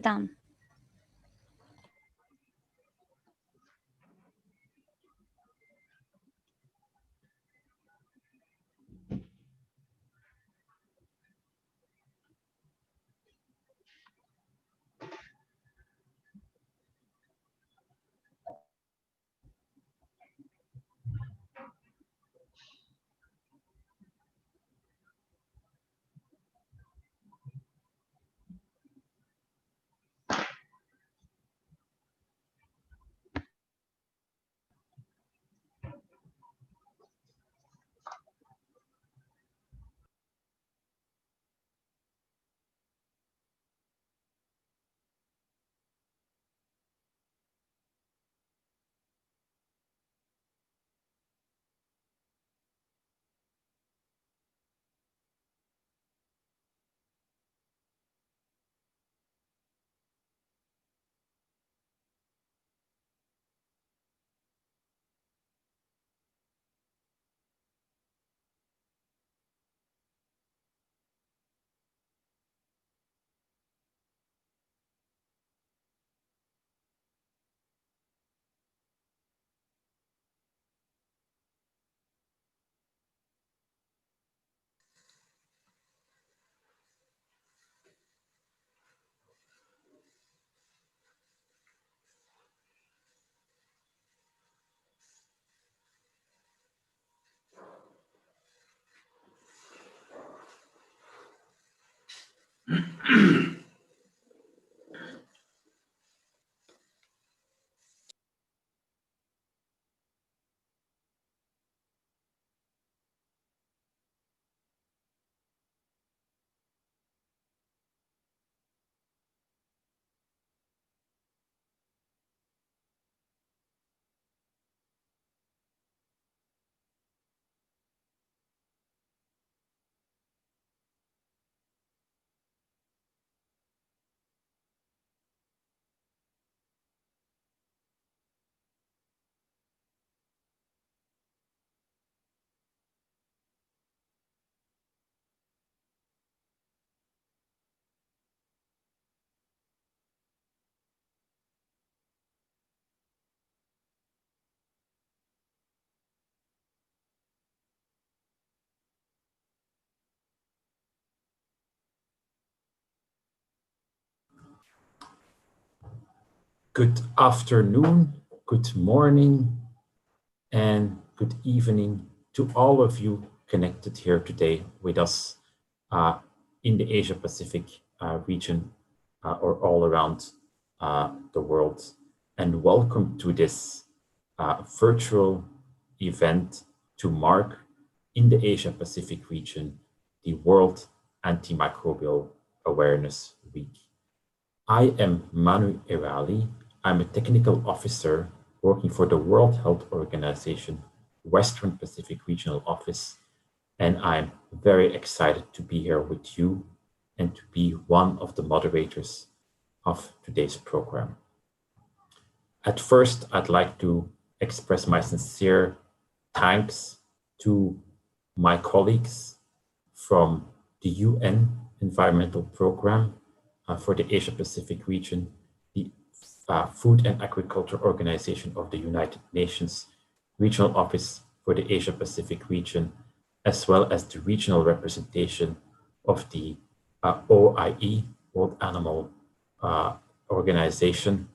done. Good afternoon, good morning, and good evening to all of you connected here today with us in the Asia Pacific region or all around the world. And welcome to this virtual event to mark in the Asia Pacific region the World Antimicrobial Awareness Week. I am Manu Erali. I'm a technical officer working for the World Health Organization Western Pacific Regional Office, and I'm very excited to be here with you and to be one of the moderators of today's program. At first, I'd like to express my sincere thanks to my colleagues from the UN Environmental Program for the Asia Pacific region, the Food and Agriculture Organization of the United Nations Regional Office for the Asia Pacific region, as well as the regional representation of the OIE, World Animal Organization,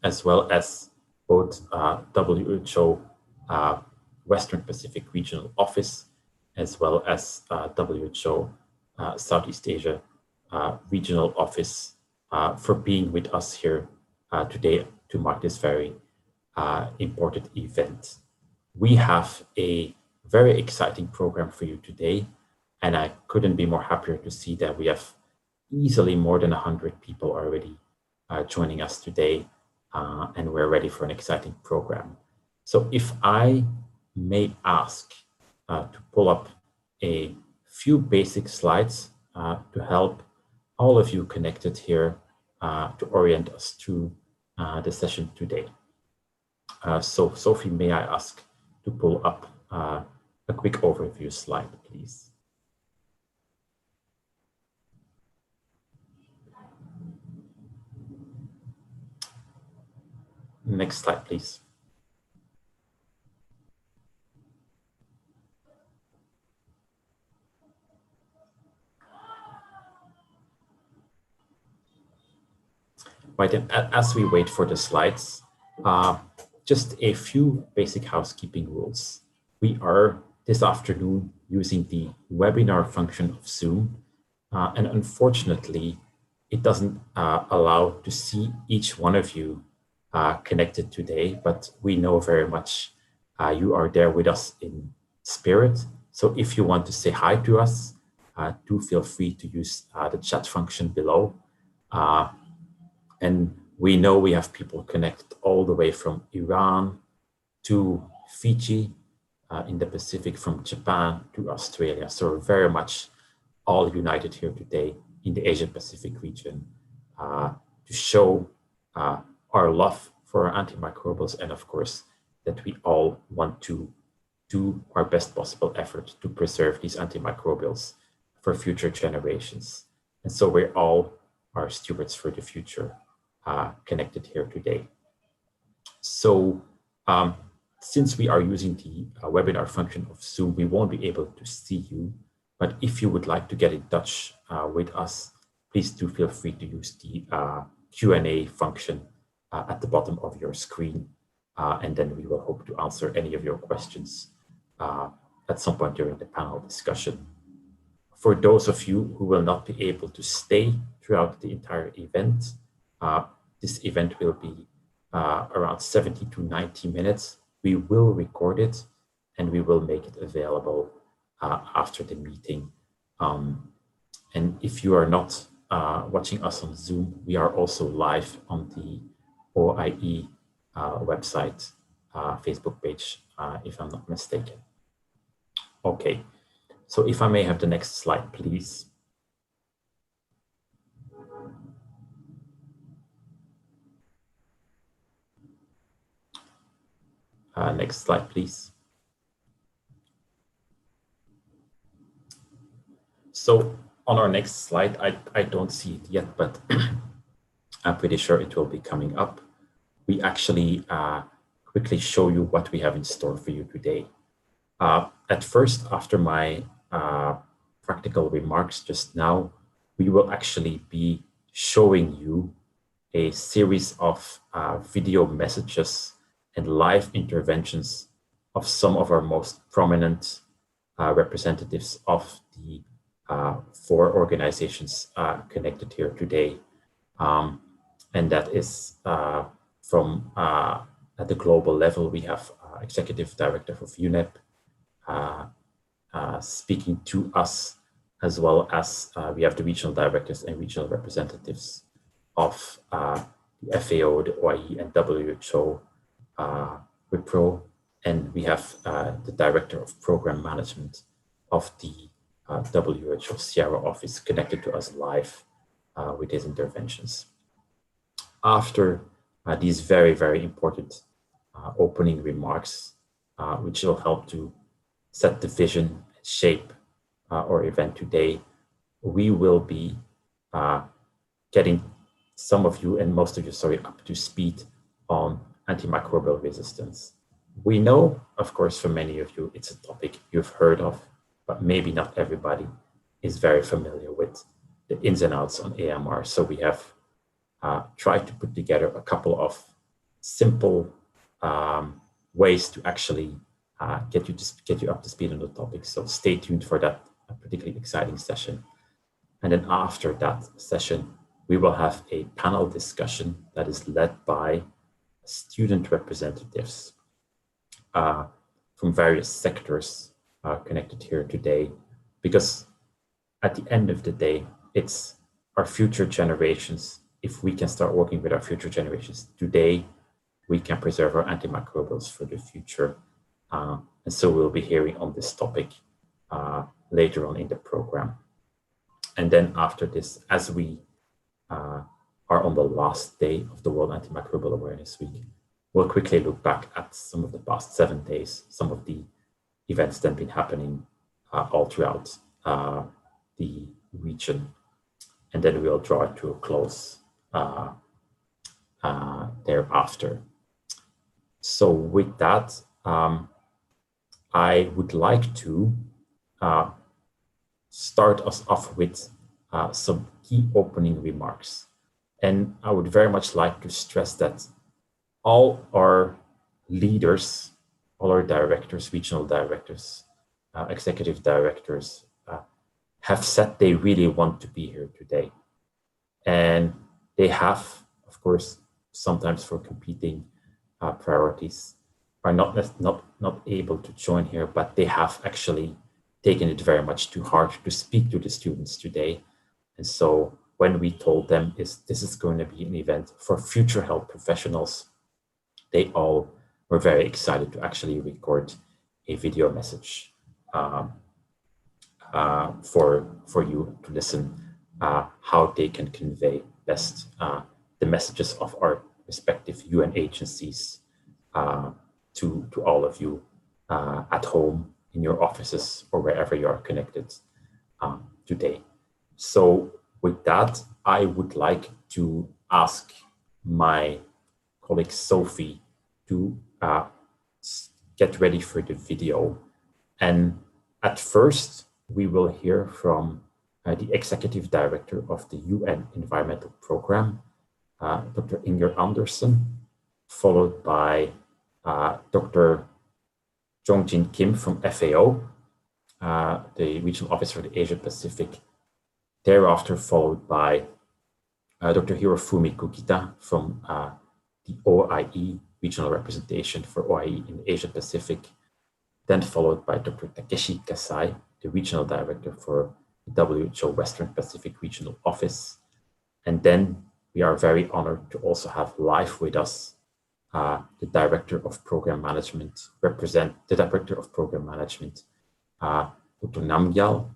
as well as both WHO Western Pacific Regional Office, as well as WHO Southeast Asia Regional Office for being with us here today to mark this very important event. We have a very exciting program for you today, and I couldn't be more happier to see that we have easily more than 100 people already joining us today, and we're ready for an exciting program. So if I may ask to pull up a few basic slides to help all of you connected here to orient us to the session today. So Sophie, may I ask to pull up a quick overview slide, please? Next slide, please. Right, and as we wait for the slides, just a few basic housekeeping rules. We are this afternoon using the webinar function of Zoom, and unfortunately, it doesn't allow to see each one of you connected today, but we know very much you are there with us in spirit. So if you want to say hi to us, do feel free to use the chat function below. And we know we have people connected all the way from Iran to Fiji in the Pacific, from Japan to Australia. So we're very much all united here today in the Asia Pacific region to show our love for our antimicrobials, and of course, that we all want to do our best possible effort to preserve these antimicrobials for future generations. And so we're all our stewards for the future connected here today. So since we are using the webinar function of Zoom, we won't be able to see you. But if you would like to get in touch with us, please do feel free to use the Q&A function at the bottom of your screen. And then we will hope to answer any of your questions at some point during the panel discussion. For those of you who will not be able to stay throughout the entire event, this event will be around 70 to 90 minutes. We will record it and we will make it available after the meeting. And if you are not watching us on Zoom, we are also live on the OIE website, Facebook page, if I'm not mistaken. Okay, so if I may have the next slide, please. Next slide, please. So on our next slide, I don't see it yet, but I'm pretty sure it will be coming up. We actually quickly show you what we have in store for you today. At first, after my practical remarks just now, we will actually be showing you a series of video messages and live interventions of some of our most prominent representatives of the 4 organizations connected here today. And that is from at the global level, we have Executive Director of UNEP speaking to us, as well as we have the regional directors and regional representatives of the FAO, the OIE, and WHO, WIPRO, and we have the Director of Program Management of the WHO Sierra office connected to us live with his interventions. After these very, very important opening remarks, which will help to set the vision and shape our event today, we will be getting some of you and most of you, sorry, up to speed on antimicrobial resistance. We know, of course, for many of you, it's a topic you've heard of, but maybe not everybody is very familiar with the ins and outs on AMR. So we have tried to put together a couple of simple ways to actually get you up to speed on the topic. So stay tuned for that particularly exciting session. And then after that session, we will have a panel discussion that is led by student representatives from various sectors connected here today, because at the end of the day, it's our future generations. If we can start working with our future generations today, we can preserve our antimicrobials for the future. And so we'll be hearing on this topic later on in the program. And then after this, as we are on the last day of the World Antimicrobial Awareness Week, we'll quickly look back at some of the past 7 days, some of the events that have been happening all throughout the region. And then we'll draw it to a close thereafter. So with that, I would like to start us off with some key opening remarks. And I would very much like to stress that all our leaders, all our directors, regional directors, executive directors, have said they really want to be here today. And they have, of course, sometimes for competing priorities, are not able to join here, but they have actually taken it very much to heart to speak to the students today. And so when we told them this is going to be an event for future health professionals, they all were very excited to actually record a video message for you to listen how they can convey best the messages of our respective UN agencies to all of you at home, in your offices, or wherever you are connected today. So with that, I would like to ask my colleague Sophie to get ready for the video. And at first, we will hear from the Executive Director of the UN Environmental Program, Dr. Inger Andersen, followed by Dr. Jongjin Kim from FAO, the Regional Officer for the Asia Pacific. Thereafter, followed by Dr. Hirofumi Kukita from the OIE, Regional Representation for OIE in Asia Pacific, then followed by Dr. Takeshi Kasai, the Regional Director for the WHO Western Pacific Regional Office. And then we are very honored to also have live with us the Director of Program Management, Dr. Namgyal,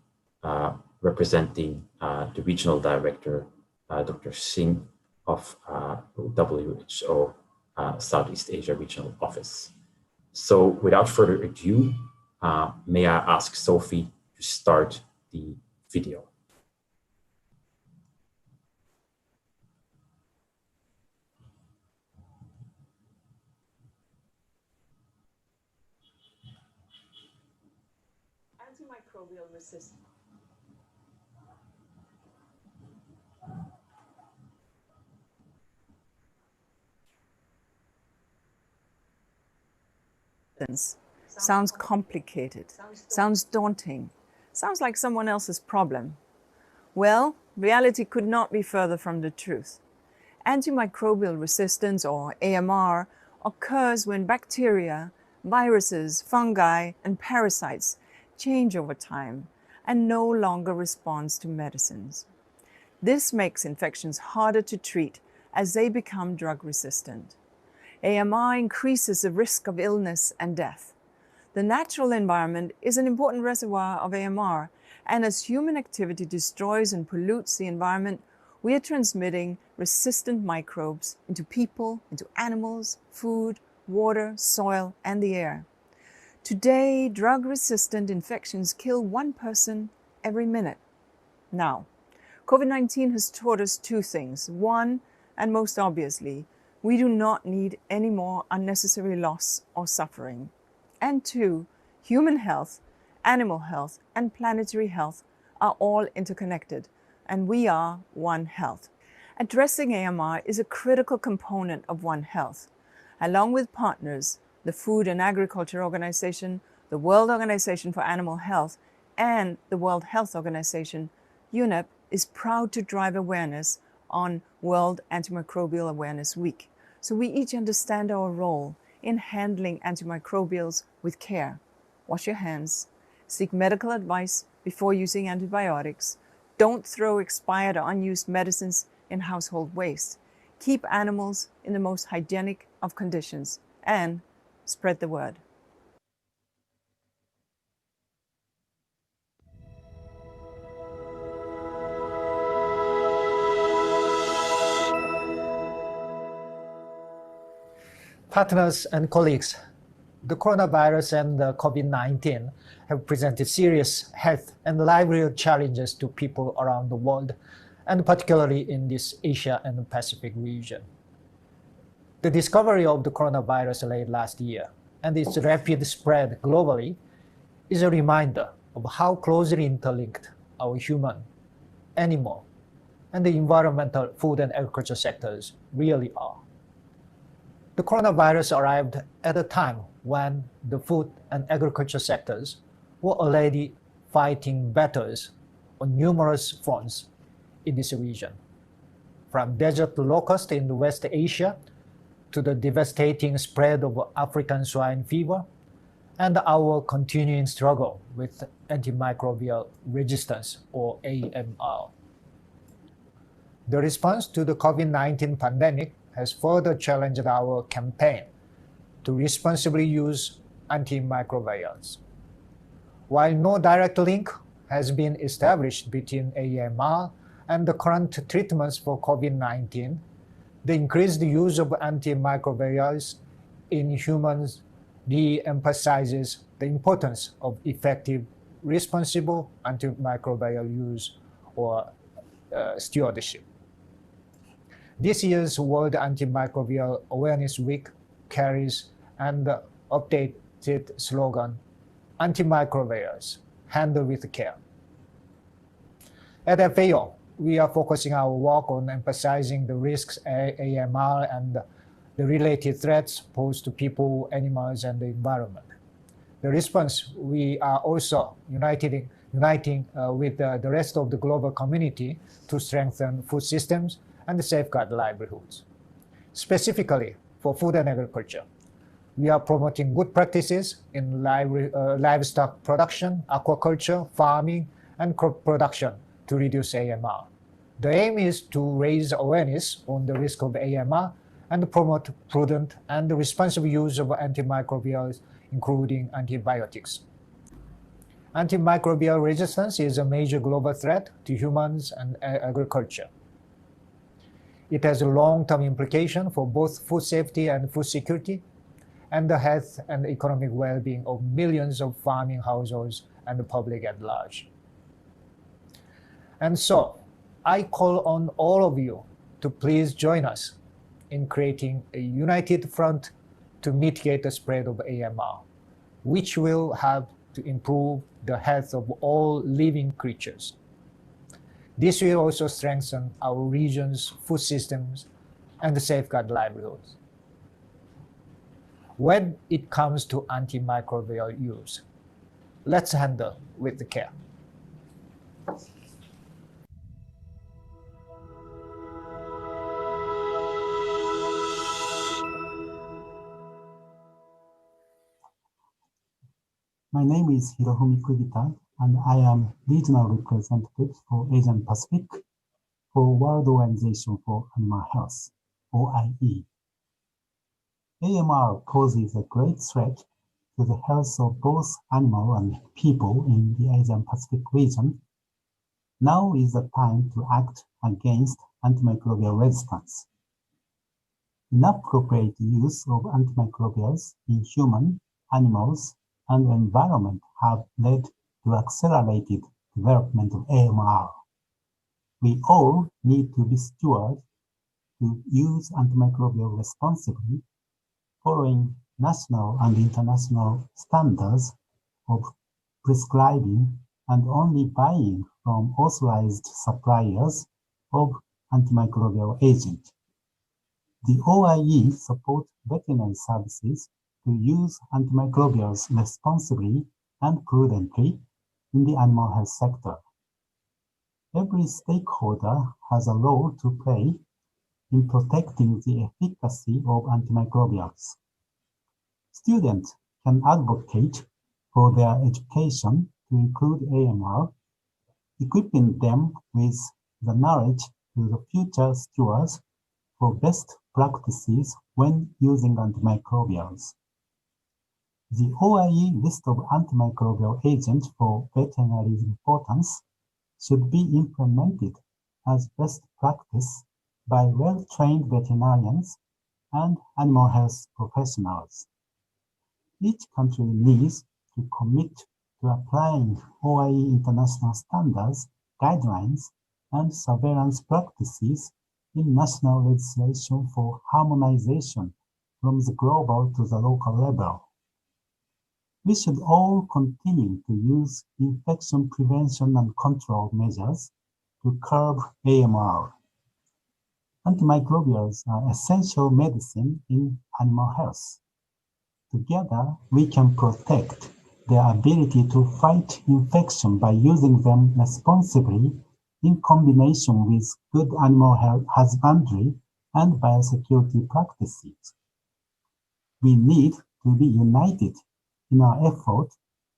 representing the Regional Director, Dr. Singh of WHO Southeast Asia Regional Office. So without further ado, may I ask Sophie to start the video. Antimicrobial resistance. Sounds complicated, sounds daunting, sounds like someone else's problem. Well, reality could not be further from the truth. Antimicrobial resistance, or AMR, occurs when bacteria, viruses, fungi, and parasites change over time and no longer responds to medicines. This makes infections harder to treat as they become drug resistant. AMR increases the risk of illness and death. The natural environment is an important reservoir of AMR, and as human activity destroys and pollutes the environment, we are transmitting resistant microbes into people, into animals, food, water, soil, and the air. Today, drug-resistant infections kill one person every minute. Now, COVID-19 has taught us two things. One, and most obviously, we do not need any more unnecessary loss or suffering. And two, human health, animal health, and planetary health are all interconnected, and we are One Health. Addressing AMR is a critical component of One Health. Along with partners, the Food and Agriculture Organization, the World Organization for Animal Health, and the World Health Organization, UNEP is proud to drive awareness on World Antimicrobial Awareness Week, so we each understand our role in handling antimicrobials with care. Wash your hands, seek medical advice before using antibiotics, don't throw expired or unused medicines in household waste, keep animals in the most hygienic of conditions, and spread the word. Partners and colleagues, the coronavirus and the COVID-19 have presented serious health and livelihood challenges to people around the world, and particularly in this Asia and Pacific region. The discovery of the coronavirus late last year and its rapid spread globally is a reminder of how closely interlinked our human, animal, and the environmental, food, and agriculture sectors really are. The coronavirus arrived at a time when the food and agriculture sectors were already fighting battles on numerous fronts in this region, from desert locust in West Asia to the devastating spread of African swine fever and our continuing struggle with antimicrobial resistance, or AMR. The response to the COVID-19 pandemic has further challenged our campaign to responsibly use antimicrobials. While no direct link has been established between AMR and the current treatments for COVID-19, the increased use of antimicrobials in humans re-emphasizes the importance of effective, responsible antimicrobial use or stewardship. This year's World Antimicrobial Awareness Week carries an updated slogan, Antimicrobials, handle with care. At FAO, we are focusing our work on emphasizing the risks AMR and the related threats posed to people, animals, and the environment. The response, we are also uniting with the rest of the global community to strengthen food systems and safeguard livelihoods. Specifically for food and agriculture, we are promoting good practices in livestock production, aquaculture, farming, and crop production to reduce AMR. The aim is to raise awareness on the risk of AMR and promote prudent and responsible use of antimicrobials, including antibiotics. Antimicrobial resistance is a major global threat to humans and agriculture. It has a long-term implication for both food safety and food security, and the health and economic well-being of millions of farming households and the public at large. And so, I call on all of you to please join us in creating a united front to mitigate the spread of AMR, which will help to improve the health of all living creatures. This will also strengthen our region's food systems and safeguard livelihoods. When it comes to antimicrobial use, let's handle with care. My name is Hirohumi Kugita, and I am regional representative for Asian Pacific for World Organization for Animal Health, OIE. AMR poses a great threat to the health of both animal and people in the Asian Pacific region. Now is the time to act against antimicrobial resistance. Inappropriate use of antimicrobials in human, animals, and environment have led to accelerated development of AMR. We all need to be stewards to use antimicrobial responsibly, following national and international standards of prescribing and only buying from authorized suppliers of antimicrobial agents. The OIE supports veterinary services to use antimicrobials responsibly and prudently in the animal health sector. Every stakeholder has a role to play in protecting the efficacy of antimicrobials. Students can advocate for their education to include AMR, equipping them with the knowledge to the future stewards for best practices when using antimicrobials. The OIE list of antimicrobial agents for veterinary importance should be implemented as best practice by well-trained veterinarians and animal health professionals. Each country needs to commit to applying OIE international standards, guidelines, and surveillance practices in national legislation for harmonization from the global to the local level. We should all continue to use infection prevention and control measures to curb AMR. Antimicrobials are essential medicine in animal health. Together, we can protect their ability to fight infection by using them responsibly in combination with good animal health husbandry and biosecurity practices. We need to be united in our effort,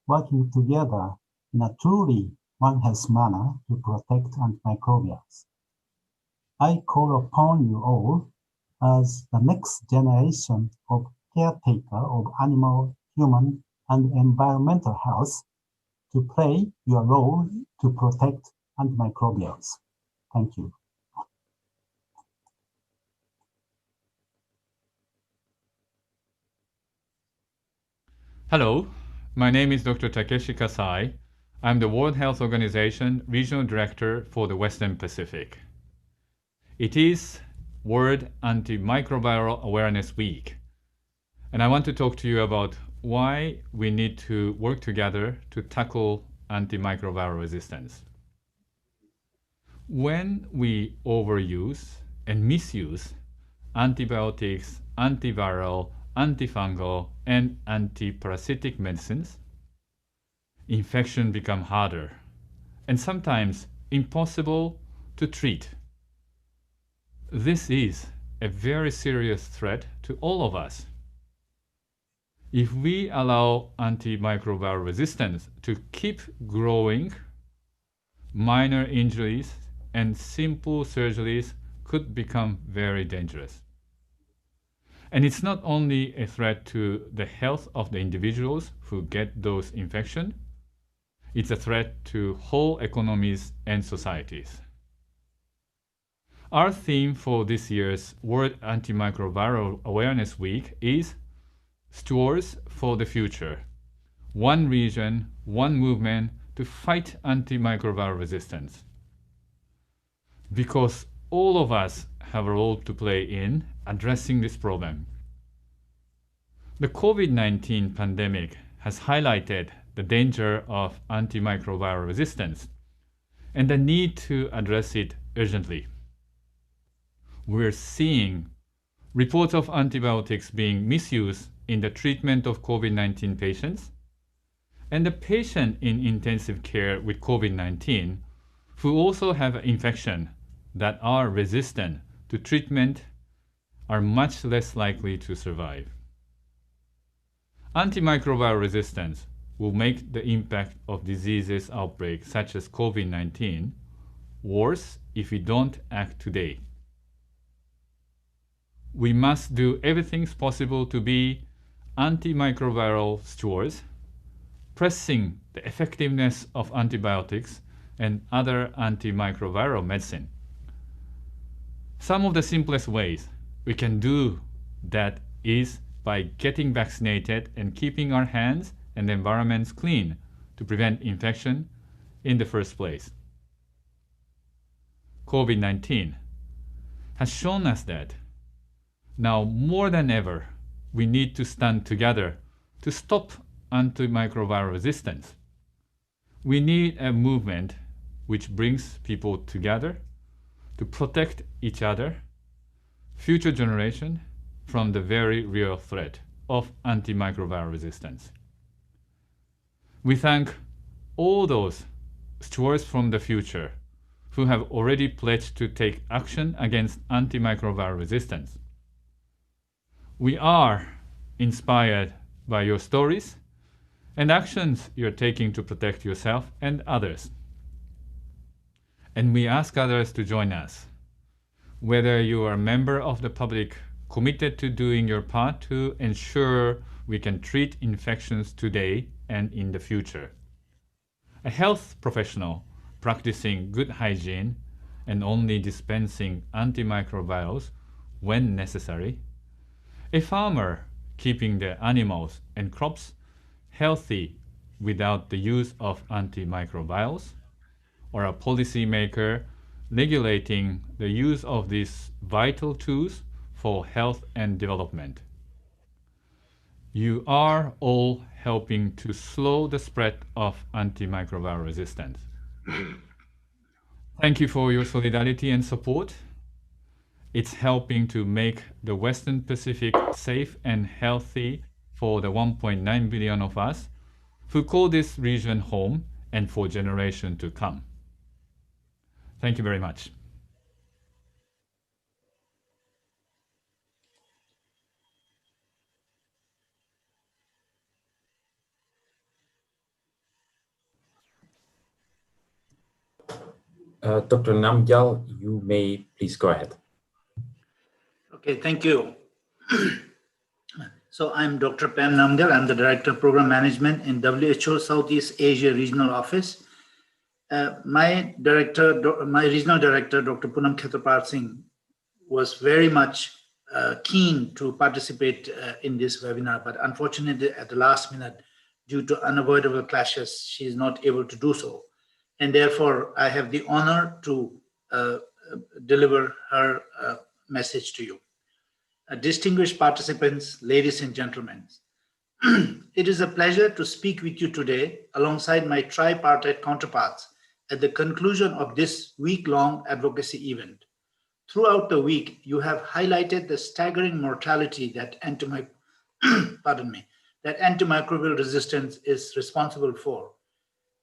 working together in a truly One Health manner to protect antimicrobials. I call upon you all as the next generation of caretaker of animal, human, and environmental health to play your role to protect antimicrobials. Thank you. Hello, my name is Dr. Takeshi Kasai. I'm the World Health Organization Regional Director for the Western Pacific. It is Word Antimicrobial Awareness Week, and I want to talk to you about why we need to work together to tackle antimicrobial resistance. When we overuse and misuse antibiotics, antiviral, antifungal, and antiparasitic medicines, infection become harder and sometimes impossible to treat. This is a very serious threat to all of us. If we allow antimicrobial resistance to keep growing, minor injuries and simple surgeries could become very dangerous. And it's not only a threat to the health of the individuals who get those infections, it's a threat to whole economies and societies. Our theme for this year's World Antimicrobial Awareness Week is Stewards for the Future. One region, one movement to fight antimicrobial resistance. Because all of us have a role to play in addressing this problem. The COVID-19 pandemic has highlighted the danger of antimicrobial resistance and the need to address it urgently. We're seeing reports of antibiotics being misused in the treatment of COVID-19 patients, and the patient in intensive care with COVID-19 who also have an infection that are resistant to treatment are much less likely to survive. Antimicrobial resistance will make the impact of diseases outbreaks such as COVID-19 worse if we don't act today. We must do everything possible to be antimicrobial stewards, pressing the effectiveness of antibiotics and other antimicrobial medicine. Some of the simplest ways we can do that is by getting vaccinated and keeping our hands and environments clean to prevent infection in the first place. COVID-19 has shown us that now more than ever, we need to stand together to stop antimicrobial resistance. We need a movement which brings people together to protect each other, future generation, from the very real threat of antimicrobial resistance. We thank all those stewards from the future who have already pledged to take action against antimicrobial resistance. We are inspired by your stories and actions you're taking to protect yourself and others. And we ask others to join us, whether you are a member of the public committed to doing your part to ensure we can treat infections today and in the future. A health professional practicing good hygiene and only dispensing antimicrobials when necessary. A farmer keeping the animals and crops healthy without the use of antimicrobials. Or a policymaker regulating the use of these vital tools for health and development. You are all helping to slow the spread of antimicrobial resistance. Thank you for your solidarity and support. It's helping to make the Western Pacific safe and healthy for the 1.9 billion of us who call this region home and for generations to come. Thank you very much. Dr. Namgyal, you may please go ahead. Okay, thank you. So I'm Dr. Pam Namgyal. I'm the Director of Program Management in WHO Southeast Asia Regional Office. My regional director, Dr. Poonam Khetarpal Singh, was very much keen to participate in this webinar, but unfortunately at the last minute, due to unavoidable clashes, she is not able to do so. And therefore, I have the honor to deliver her message to you. Distinguished participants, ladies and gentlemen, it is a pleasure to speak with you today alongside my tripartite counterparts at the conclusion of this week-long advocacy event. Throughout the week, you have highlighted the staggering mortality that antimicrobial resistance is responsible for.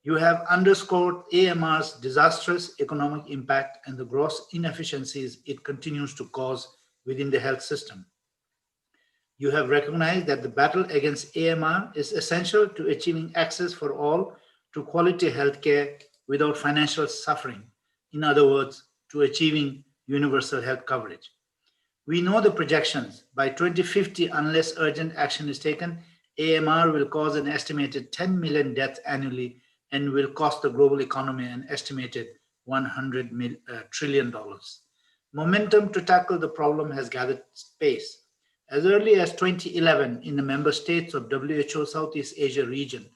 You have underscored AMR's disastrous economic impact and the gross inefficiencies it continues to cause within the health system. You have recognized that the battle against AMR is essential to achieving access for all to quality healthcare without financial suffering. In other words, to achieving universal health coverage. We know the projections. By 2050, unless urgent action is taken, AMR will cause an estimated 10 million deaths annually and will cost the global economy an estimated $100 trillion. Momentum to tackle the problem has gathered pace. As early as 2011, in the member states of WHO Southeast Asia region,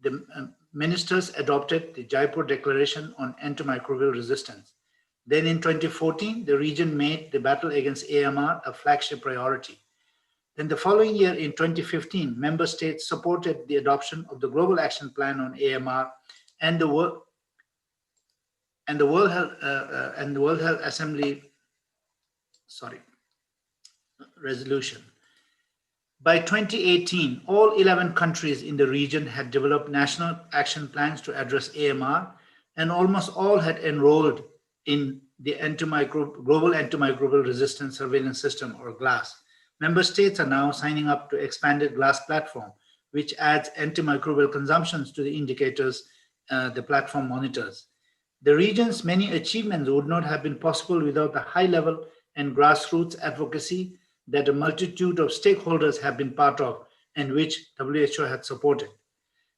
the ministers adopted the Jaipur Declaration on Antimicrobial Resistance. Then in 2014, the region made the battle against AMR a flagship priority. Then the following year, in 2015, member states supported the adoption of the Global Action Plan on AMR and the World Health Assembly resolution. By 2018, all 11 countries in the region had developed national action plans to address AMR, and almost all had enrolled in the Global Antimicrobial Resistance Surveillance System, or GLASS. Member states are now signing up to expanded GLASS platform, which adds antimicrobial consumptions to the indicators the platform monitors. The region's many achievements would not have been possible without the high level and grassroots advocacy that a multitude of stakeholders have been part of and which WHO had supported.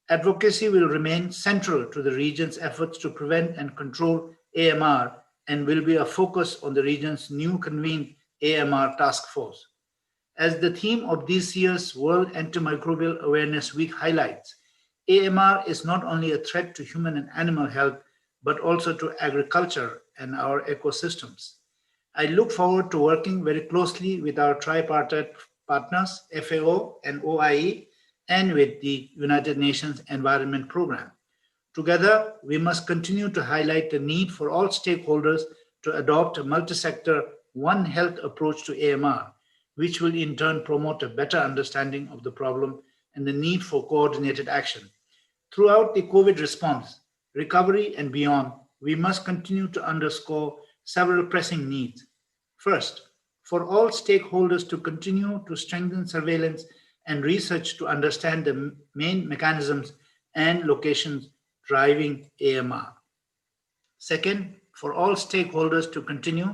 Advocacy will remain central to the region's efforts to prevent and control AMR and will be a focus on the region's new convened AMR task force. As the theme of this year's World Antimicrobial Awareness Week highlights, AMR is not only a threat to human and animal health, but also to agriculture and our ecosystems. I look forward to working very closely with our tripartite partners, FAO and OIE, and with the United Nations Environment Programme. Together, we must continue to highlight the need for all stakeholders to adopt a multi-sector One Health approach to AMR, which will in turn promote a better understanding of the problem and the need for coordinated action. Throughout the COVID response, recovery and beyond, we must continue to underscore several pressing needs. First, for all stakeholders to continue to strengthen surveillance and research to understand the main mechanisms and locations driving AMR. Second, for all stakeholders to continue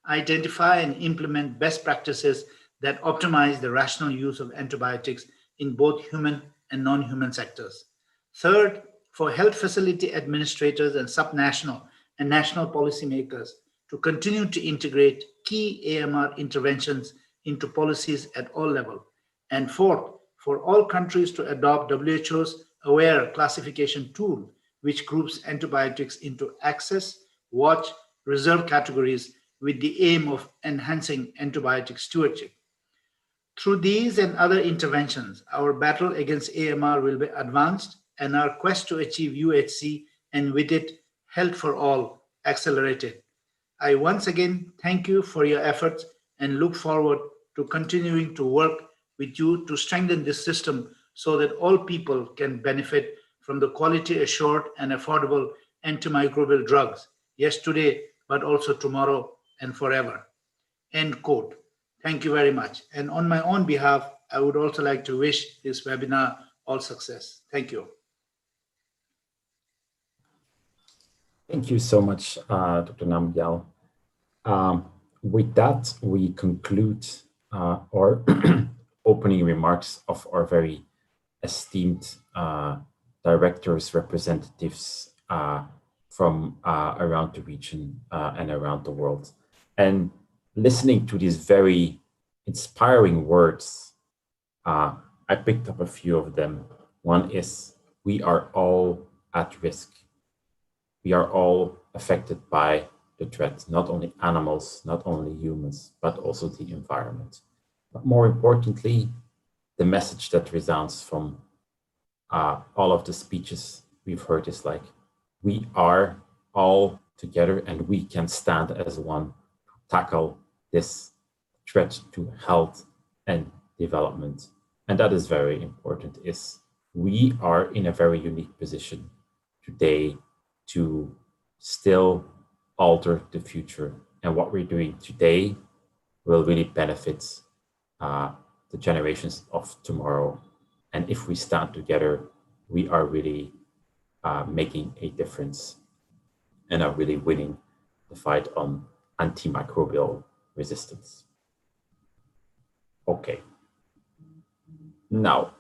identify and implement best practices that optimize the rational use of antibiotics in both human and non-human sectors. Third, for health facility administrators and subnational and national policymakers to continue to integrate key AMR interventions into policies at all levels. And fourth, for all countries to adopt WHO's AWARE classification tool, which groups antibiotics into access, watch, reserve categories with the aim of enhancing antibiotic stewardship. Through these and other interventions, our battle against AMR will be advanced and our quest to achieve UHC and with it health for all accelerated. I once again thank you for your efforts and look forward to continuing to work with you to strengthen this system so that all people can benefit from the quality assured and affordable antimicrobial drugs, yes, today, but also tomorrow and forever. End quote. Thank you very much. And on my own behalf, I would also like to wish this webinar all success. Thank you. Thank you so much, Dr. Namgyal. With that, we conclude our opening remarks of our very esteemed directors, representatives from around the region and around the world. And listening to these very inspiring words, I picked up a few of them. One is, we are all at risk. We are all affected by the threat, not only animals, not only humans, but also the environment. But more importantly, the message that resounds from all of the speeches we've heard is like, we are all together and we can stand as one to tackle this threat to health and development. And that is very important, is we are in a very unique position today to still alter the future. And what we're doing today will really benefit the generations of tomorrow. And if we stand together, we are really making a difference and are really winning the fight on antimicrobial resistance. Okay. Now,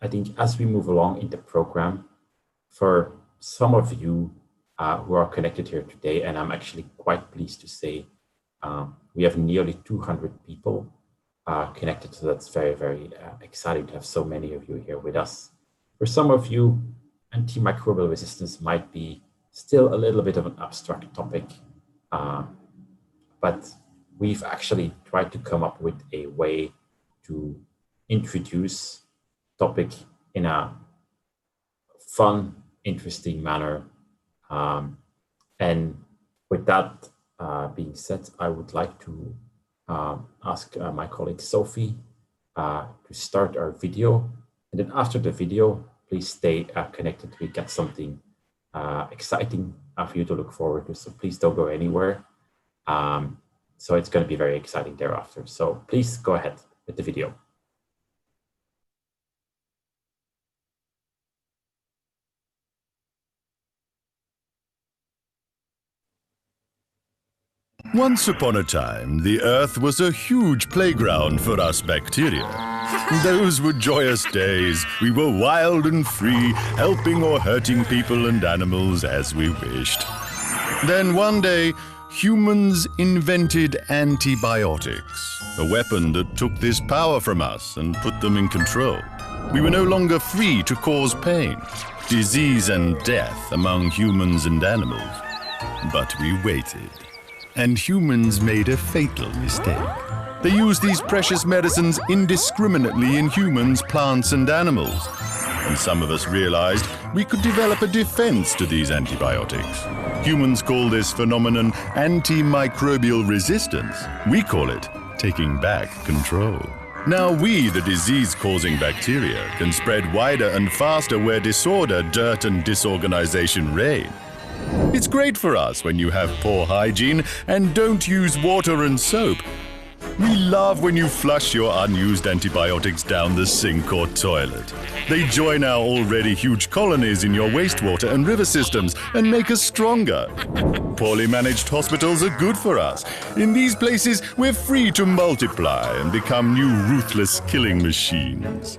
I think as we move along in the program, for some of you who are connected here today, and I'm actually quite pleased to say we have nearly 200 people connected, so that's very, very exciting to have so many of you here with us. For some of you, antimicrobial resistance might be still a little bit of an abstract topic, but we've actually tried to come up with a way to introduce topic in a fun, interesting manner. And with that being said, I would like to ask my colleague Sophie to start our video. And then after the video, please stay connected. We get something exciting for you to look forward to. So please don't go anywhere. So it's going to be very exciting thereafter. So please go ahead with the video. Once upon a time, the Earth was a huge playground for us bacteria. Those were joyous days. We were wild and free, helping or hurting people and animals as we wished. Then one day, humans invented antibiotics, a weapon that took this power from us and put them in control. We were no longer free to cause pain, disease and death among humans and animals. But we waited. And humans made a fatal mistake. They used these precious medicines indiscriminately in humans, plants, and animals. And some of us realized we could develop a defense to these antibiotics. Humans call this phenomenon antimicrobial resistance. We call it taking back control. Now we, the disease-causing bacteria, can spread wider and faster where disorder, dirt, and disorganization reign. It's great for us when you have poor hygiene and don't use water and soap. We love when you flush your unused antibiotics down the sink or toilet. They join our already huge colonies in your wastewater and river systems and make us stronger. Poorly managed hospitals are good for us. In these places, we're free to multiply and become new ruthless killing machines.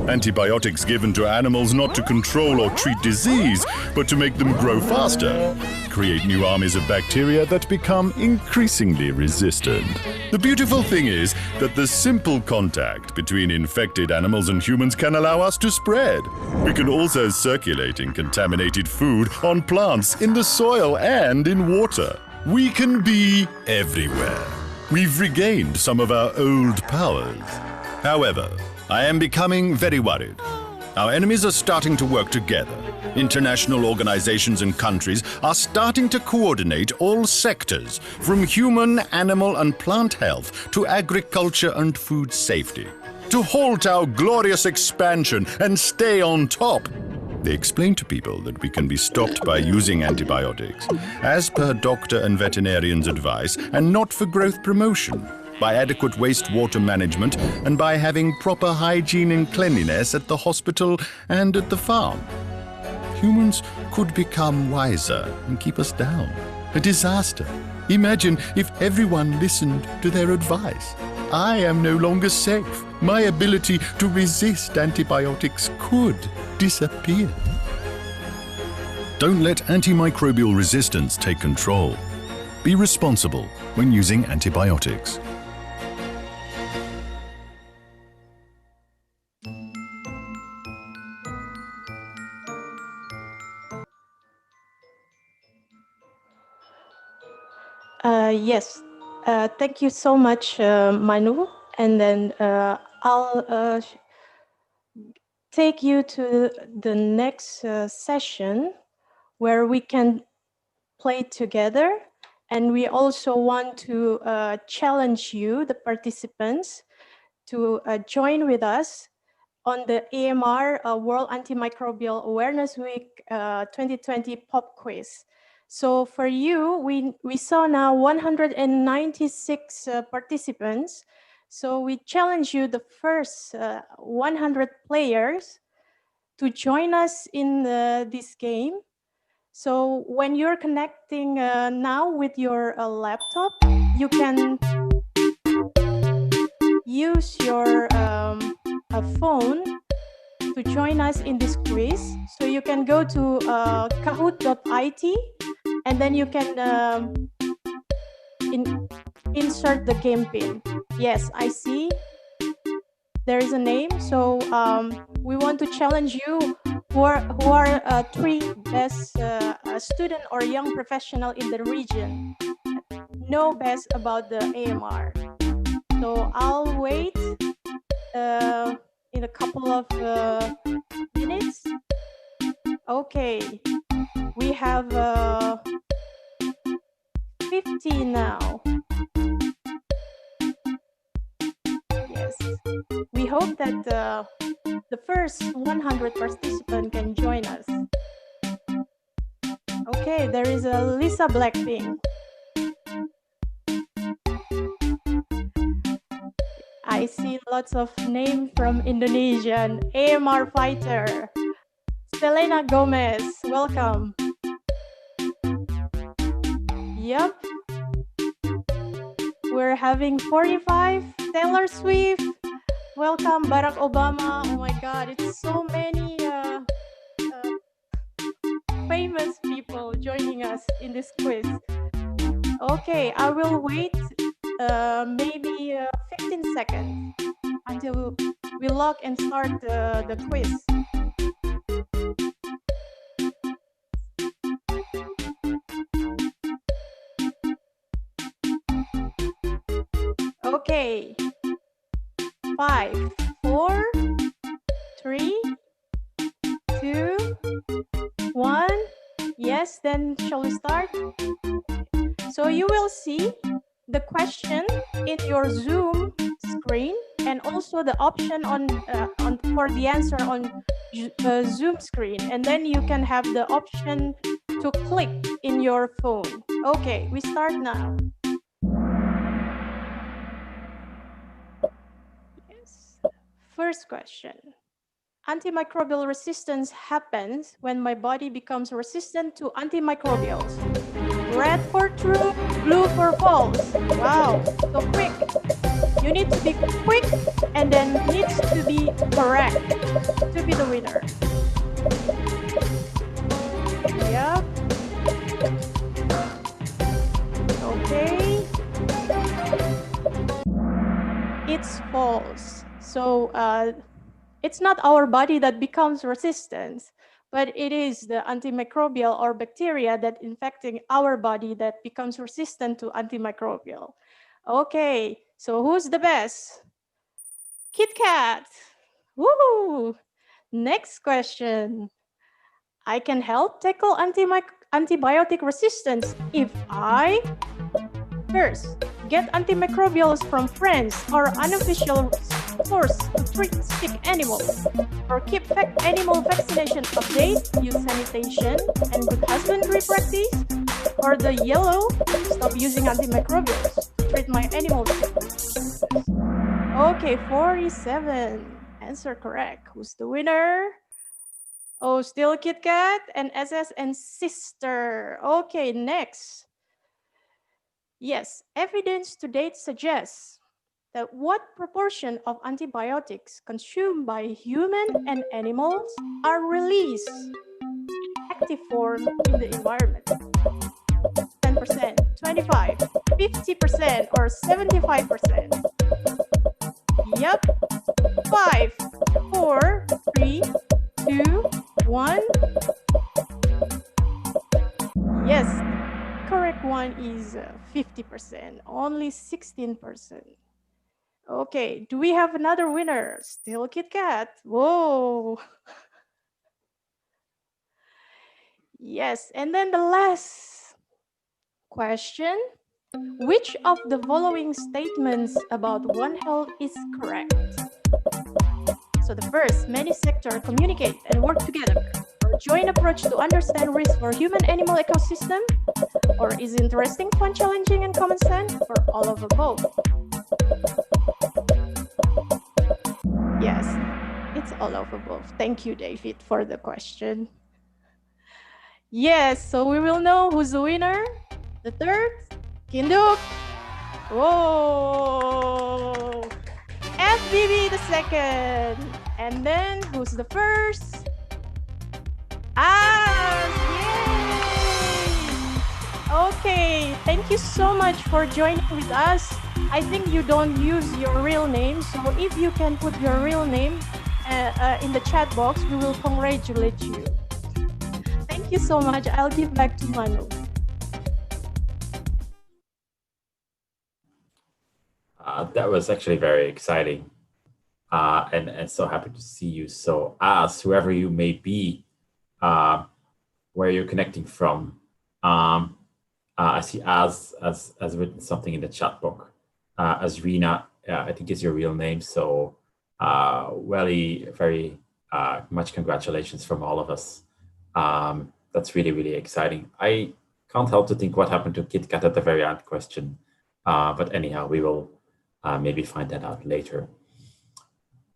Antibiotics given to animals not to control or treat disease, but to make them grow faster, create new armies of bacteria that become increasingly resistant. The beautiful thing is that the simple contact between infected animals and humans can allow us to spread. We can also circulate in contaminated food, on plants, in the soil, and in water. We can be everywhere. We've regained some of our old powers. However, I am becoming very worried. Our enemies are starting to work together. International organizations and countries are starting to coordinate all sectors, from human, animal, and plant health to agriculture and food safety, to halt our glorious expansion and stay on top. They explain to people that we can be stopped by using antibiotics, as per doctor and veterinarian's advice, and not for growth promotion, by adequate wastewater management, and by having proper hygiene and cleanliness at the hospital and at the farm. Humans could become wiser and keep us down. A disaster. Imagine if everyone listened to their advice. I am no longer safe. My ability to resist antibiotics could disappear. Don't let antimicrobial resistance take control. Be responsible when using antibiotics. Yes, thank you so much, Manu. And then I'll take you to the next session where we can play together. And we also want to challenge you, the participants, to join with us on the AMR World Antimicrobial Awareness Week 2020 pop quiz. So for you, we saw now 196 participants. So we challenge you, the first 100 players, to join us in this game. So when you're connecting now with your laptop, you can use your phone to join us in this quiz. So you can go to kahoot.it, and then you can insert the game pin. Yes, I see there is a name. So we want to challenge you who are three best student or young professional in the region, know best about the AMR. So I'll wait in a couple of minutes. Okay, we have 50 now. Yes, we hope that the first 100 participants can join us. Okay, there is a Lisa Blackpink. I see lots of names from Indonesian. AMR fighter. Selena Gomez, welcome. Yep. We're having 45. Taylor Swift. Welcome, Barack Obama. Oh my God, it's so many famous people joining us in this quiz. Okay, I will wait maybe 15 seconds until we log and start the quiz. Okay, 5, 4, 3, 2, 1. Yes, then shall we start? So you will see the question in your Zoom screen, and also the option on for the answer on Zoom screen, and then you can have the option to click in your phone. Okay, we start now. Yes. First question. Antimicrobial resistance happens when my body becomes resistant to antimicrobials. Red for true, blue for false. Wow, so quick. You need to be quick, and then needs to be correct to be the winner. Yep. Okay. It's false. So it's not our body that becomes resistant, but it is the antimicrobial or bacteria that infecting our body that becomes resistant to antimicrobial. Okay, so who's the best? Kit Kat. Woohoo! Next question. I can help tackle antibiotic resistance if I first get antimicrobials from friends or unofficial source to treat sick animals, or keep animal vaccination update, use sanitation and good husbandry practice, or the yellow, stop using antimicrobials to treat my animal sickness. Okay, 47. Answer correct. Who's the winner? Oh, still Kit Kat and SS and sister. Okay, next. Yes, evidence to date suggests that what proportion of antibiotics consumed by human and animals are released in active form in the environment. 10%, 25, 50%, or 75%. Yep. 5, 4, 3, 2, 1. Yes, correct one is 50%, only 16%. Okay, do we have another winner? Still Kit Kat. Whoa. Yes, and then the last question. Which of the following statements about One Health is correct? So the first, many sectors communicate and work together, or joint approach to understand risk for human-animal ecosystem, or is interesting, fun, challenging, and common sense, or all of both? Yes, it's all of both. Thank you, David, for the question. Yes, so we will know who's the winner. The third, Kinduk. Whoa! FBB the second. And then who's the first? Yay! Okay, thank you so much for joining with us. I think you don't use your real name, so if you can put your real name in the chat box, we will congratulate you. Thank you so much. I'll give back to Manu. That was actually very exciting, and so happy to see you. So as whoever you may be, where you're connecting from, I see as written something in the chat box. As Rina, I think is your real name. So very much congratulations from all of us. That's really, really exciting. I can't help to think what happened to Kit Kat at the very end question. But anyhow, we will maybe find that out later.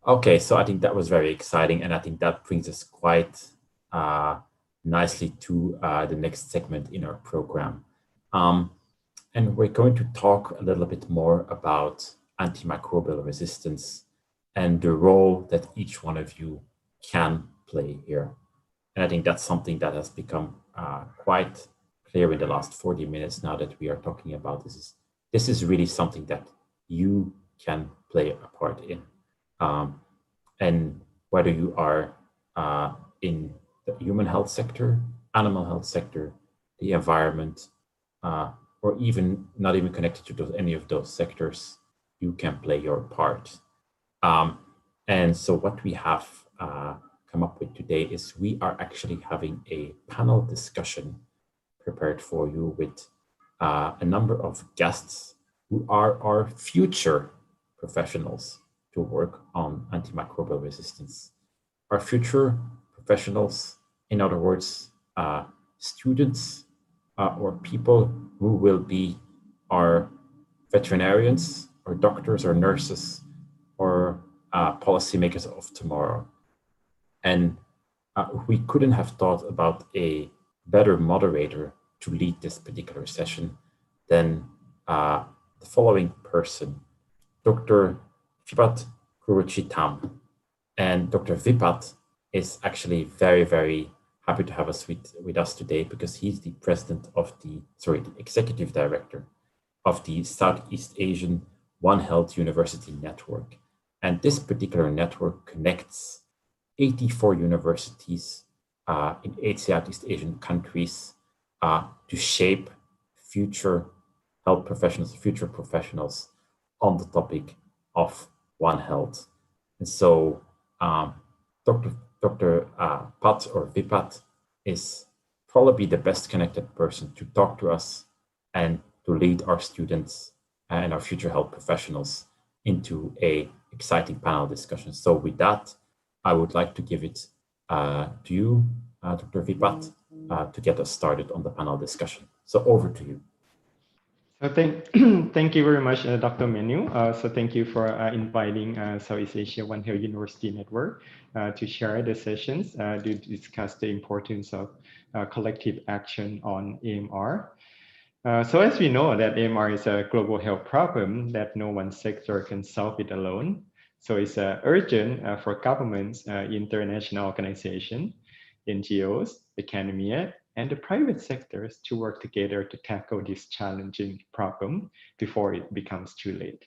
Okay, so I think that was very exciting. And I think that brings us quite nicely to the next segment in our program. And we're going to talk a little bit more about antimicrobial resistance and the role that each one of you can play here. And I think that's something that has become quite clear in the last 40 minutes now that we are talking about this. This is really something that you can play a part in. And whether you are in the human health sector, animal health sector, the environment, or even not even connected to any of those sectors, you can play your part. And so what we have come up with today is we are actually having a panel discussion prepared for you with a number of guests who are our future professionals to work on antimicrobial resistance. Our future professionals, in other words, students or people who will be our veterinarians or doctors or nurses or policymakers of tomorrow. And we couldn't have thought about a better moderator to lead this particular session than the following person, Dr. Vipat Kuruchitam. And Dr. Vipat is actually very, very happy to have us with us today because he's the president of the executive director of the Southeast Asian One Health University Network. And this particular network connects 84 universities in 8 Southeast Asian countries to shape future health professionals, future professionals on the topic of One Health. And so Dr. Pat or Vipat is probably the best connected person to talk to us and to lead our students and our future health professionals into a exciting panel discussion. So with that, I would like to give it to you, Dr. Vipat, to get us started on the panel discussion. So over to you. So thank you very much, Dr. Menu. So thank you for inviting Southeast Asia One Health University Network to share the sessions to discuss the importance of collective action on AMR. So as we know that AMR is a global health problem that no one sector can solve it alone. So it's urgent for governments, international organizations, NGOs, academia, and the private sectors to work together to tackle this challenging problem before it becomes too late.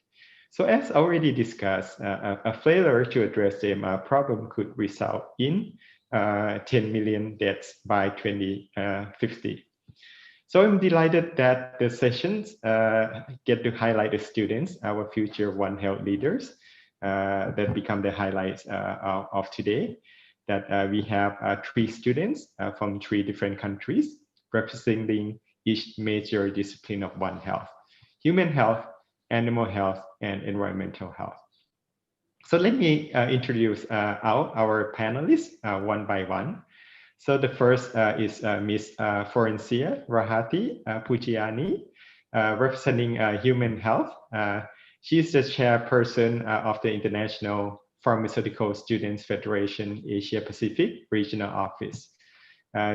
So as already discussed, a failure to address the AMR problem could result in 10 million deaths by 2050. So I'm delighted that the sessions get to highlight the students, our future One Health leaders that become the highlights of today. That we have 3 students from 3 different countries representing each major discipline of One Health: human health, animal health, and environmental health. So let me introduce our panelists one by one. So the first is Ms. Florencia Rahati Pujiani, representing human health. She is the chairperson of the International Pharmaceutical Students Federation Asia Pacific Regional Office.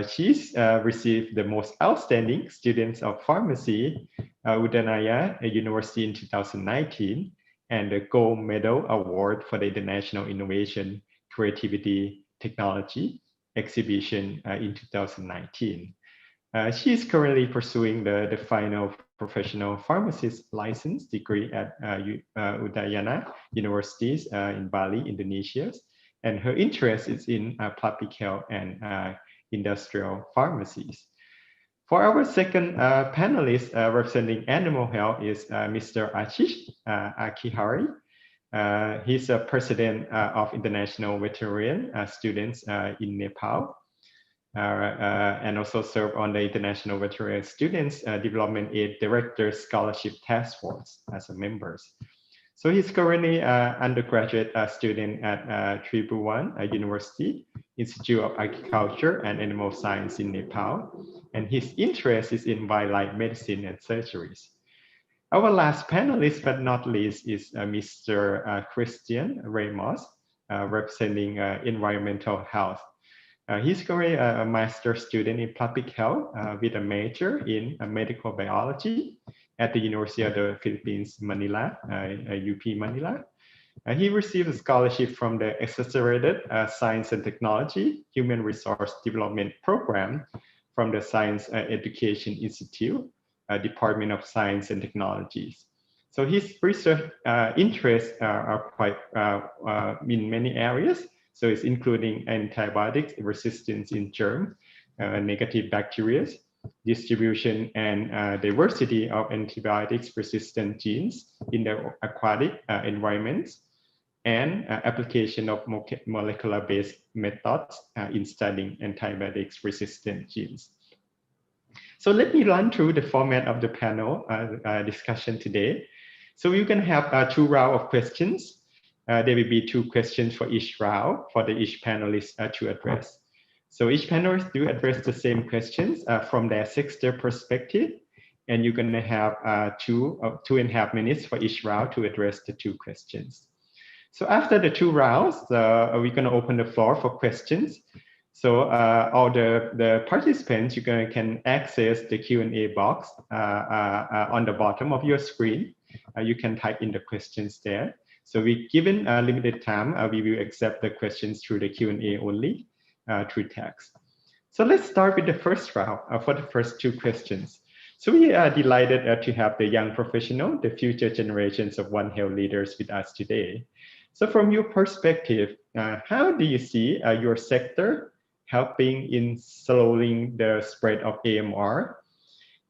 She's received the most outstanding students of pharmacy Udanaya University in 2019 and the Gold Medal Award for the International Innovation, Creativity, Technology exhibition in 2019. She is currently pursuing the final professional pharmacist license degree at Udayana Universities in Bali, Indonesia. And her interest is in public health and industrial pharmacies. For our second panelist representing animal health is Mr. Ashish Akihari. He's a president of International Veterinarian Students in Nepal. And also serve on the International Veterinary Students Development Aid Director Scholarship Task Force as a member. So he's currently an undergraduate student at Tribhuvan University, Institute of Agriculture and Animal Science in Nepal. And his interest is in wildlife medicine and surgeries. Our last panelist, but not least, is Mr. Christian Ramos, representing environmental health. He's currently a master's student in public health with a major in medical biology at the University of the Philippines, Manila, UP Manila. He received a scholarship from the Accelerated Science and Technology Human Resource Development Program from the Science Education Institute, Department of Science and Technologies. So his research interests are quite in many areas. So it's including antibiotics resistance in germ, negative bacteria, distribution and diversity of antibiotics resistant genes in the aquatic environments, and application of molecular-based methods in studying antibiotics resistant genes. So let me run through the format of the panel discussion today. So you can have 2 rounds of questions. There will be 2 questions for each round for each panelist to address. So each panelist do address the same questions from their sector perspective, and you're going to have 2.5 minutes for each round to address the 2 questions. So after the 2 rounds, we're going to open the floor for questions. So all the participants, you can access the Q&A box on the bottom of your screen. You can type in the questions there. So we given a limited time, we will accept the questions through the Q&A only through text. So let's start with the first round for the first 2 questions. So we are delighted to have the young professional, the future generations of One Health leaders with us today. So from your perspective, how do you see your sector helping in slowing the spread of AMR?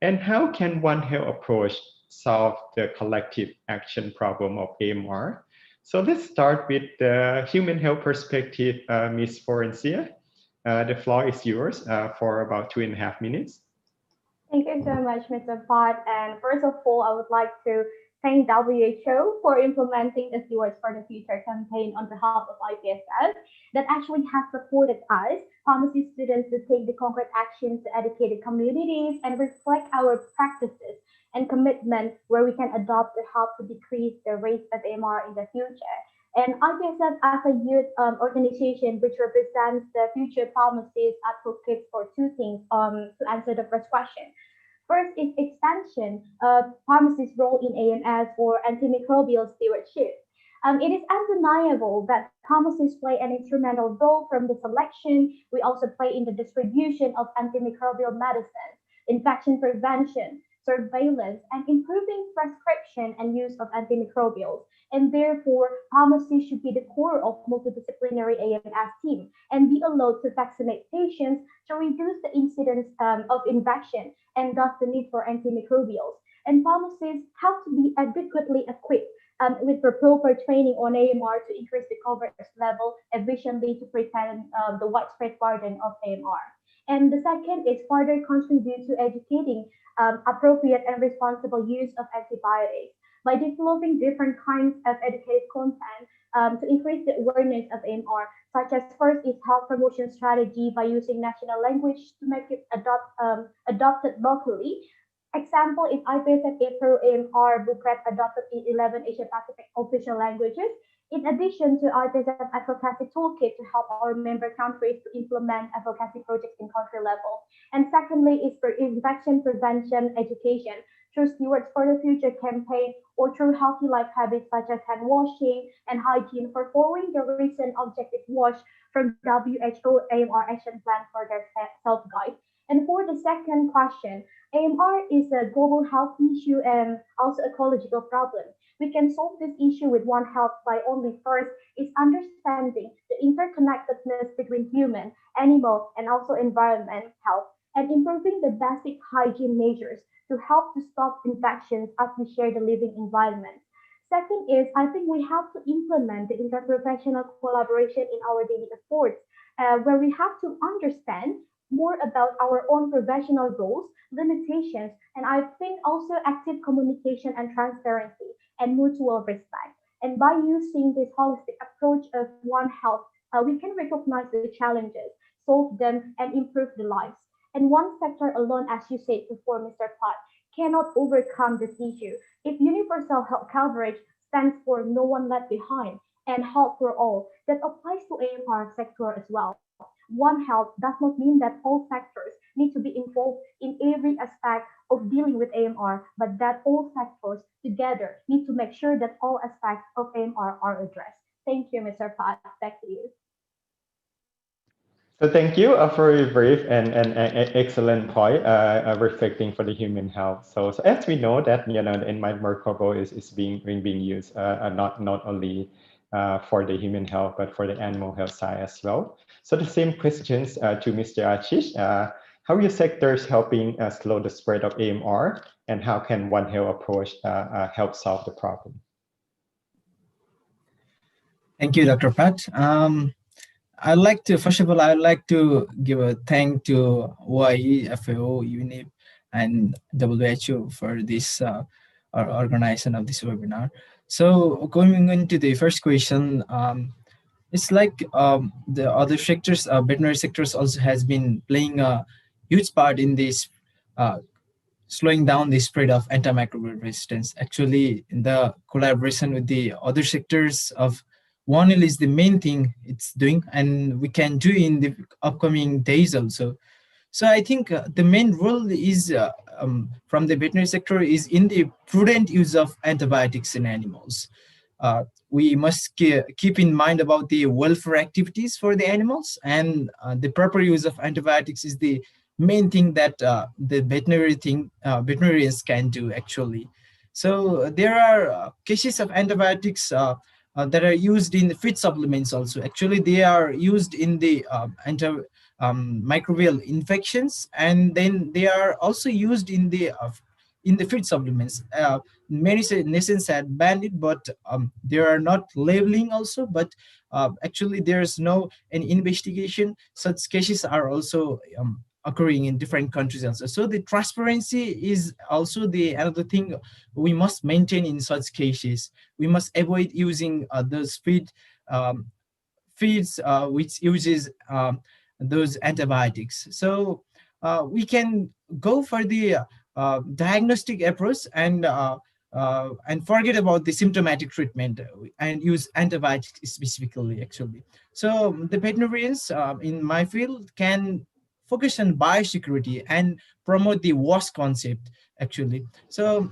And how can One Health approach solve the collective action problem of AMR? So let's start with the human health perspective, Ms. Forencia. The floor is yours for about 2.5 minutes. Thank you so much, Mr. Pot. And first of all, I would like to thank WHO for implementing the Stewards for the Future campaign on behalf of IPSS that actually has supported us, pharmacy students, to take the concrete actions to educate the communities and reflect our practices and commitment where we can adopt to help to decrease the rate of AMR in the future. And IPSS as a youth organization which represents the future pharmacists advocates for two things to answer the first question. First is expansion of pharmacists' role in AMS for antimicrobial stewardship. It is undeniable that pharmacists play an instrumental role from the selection. We also play in the distribution of antimicrobial medicines, infection prevention, surveillance, and improving prescription and use of antimicrobials. And therefore, pharmacy should be the core of multidisciplinary AMS team and be allowed to vaccinate patients to reduce the incidence of infection and thus the need for antimicrobials. And pharmacists have to be adequately equipped with the proper training on AMR to increase the coverage level efficiently to prevent the widespread burden of AMR. And the second is further contribute to educating appropriate and responsible use of antibiotics by developing different kinds of educated content to increase the awareness of AMR, such as first is health promotion strategy by using national language to make it adopted locally. Example is IPSF April AMR booklet adopted in 11 Asia Pacific official languages. In addition to IPSF advocacy toolkit to help our member countries to implement advocacy projects in country level. And secondly is for infection prevention education through Stewards for the Future campaign or through healthy life habits such as hand washing and hygiene for following the recent objective wash from WHO AMR action plan for their self-guide. And for the second question, AMR is a global health issue and also ecological problem. We can solve this issue with One Health by only first is understanding the interconnectedness between human, animal, and also environment health and improving the basic hygiene measures to help to stop infections as we share the living environment. Second is, I think we have to implement the interprofessional collaboration in our daily efforts, where we have to understand more about our own professional roles, limitations, and I think also active communication and transparency and mutual respect. And by using this holistic approach of One Health, we can recognize the challenges, solve them, and improve the lives. And one sector alone, as you said before, Mr. Pot, cannot overcome this issue. If universal health coverage stands for no one left behind and health for all, that applies to AMR sector as well. One Health does not mean that all sectors need to be involved in every aspect of dealing with AMR, but that all sectors together need to make sure that all aspects of AMR are addressed. Thank you, Mr. Pat. Back to you. So thank you for a brief and excellent point reflecting for the human health. So as we know that the antimicrobial is being used not only for the human health but for the animal health side as well. So the same questions to Mr. Ashish. How are your sectors helping slow the spread of AMR, and how can One Health approach help solve the problem? Thank you, Dr. Pat. I'd like to give a thank to OIE, FAO, UNIP, and WHO for this organization of this webinar. So going into the first question, it's like the other sectors, veterinary sectors also has been playing a huge part in this slowing down the spread of antimicrobial resistance. Actually, in the collaboration with the other sectors of One Health is the main thing it's doing, and we can do in the upcoming days also. So I think the main role is from the veterinary sector is in the prudent use of antibiotics in animals. We must keep in mind about the welfare activities for the animals, and the proper use of antibiotics is the main thing that the veterinarians can do actually. So there are cases of antibiotics that are used in the feed supplements also. Actually, they are used in the microbial infections, and then they are also used in the feed supplements. Many nations had banned it, but there are not labeling also. But actually, there's no any investigation. Such cases are also occurring in different countries also. So the transparency is also the another thing we must maintain in such cases. We must avoid using those feeds which uses those antibiotics. So we can go for the diagnostic approach and forget about the symptomatic treatment and use antibiotics specifically actually. So the veterinarians in my field can focus on biosecurity and promote the WAS concept actually. So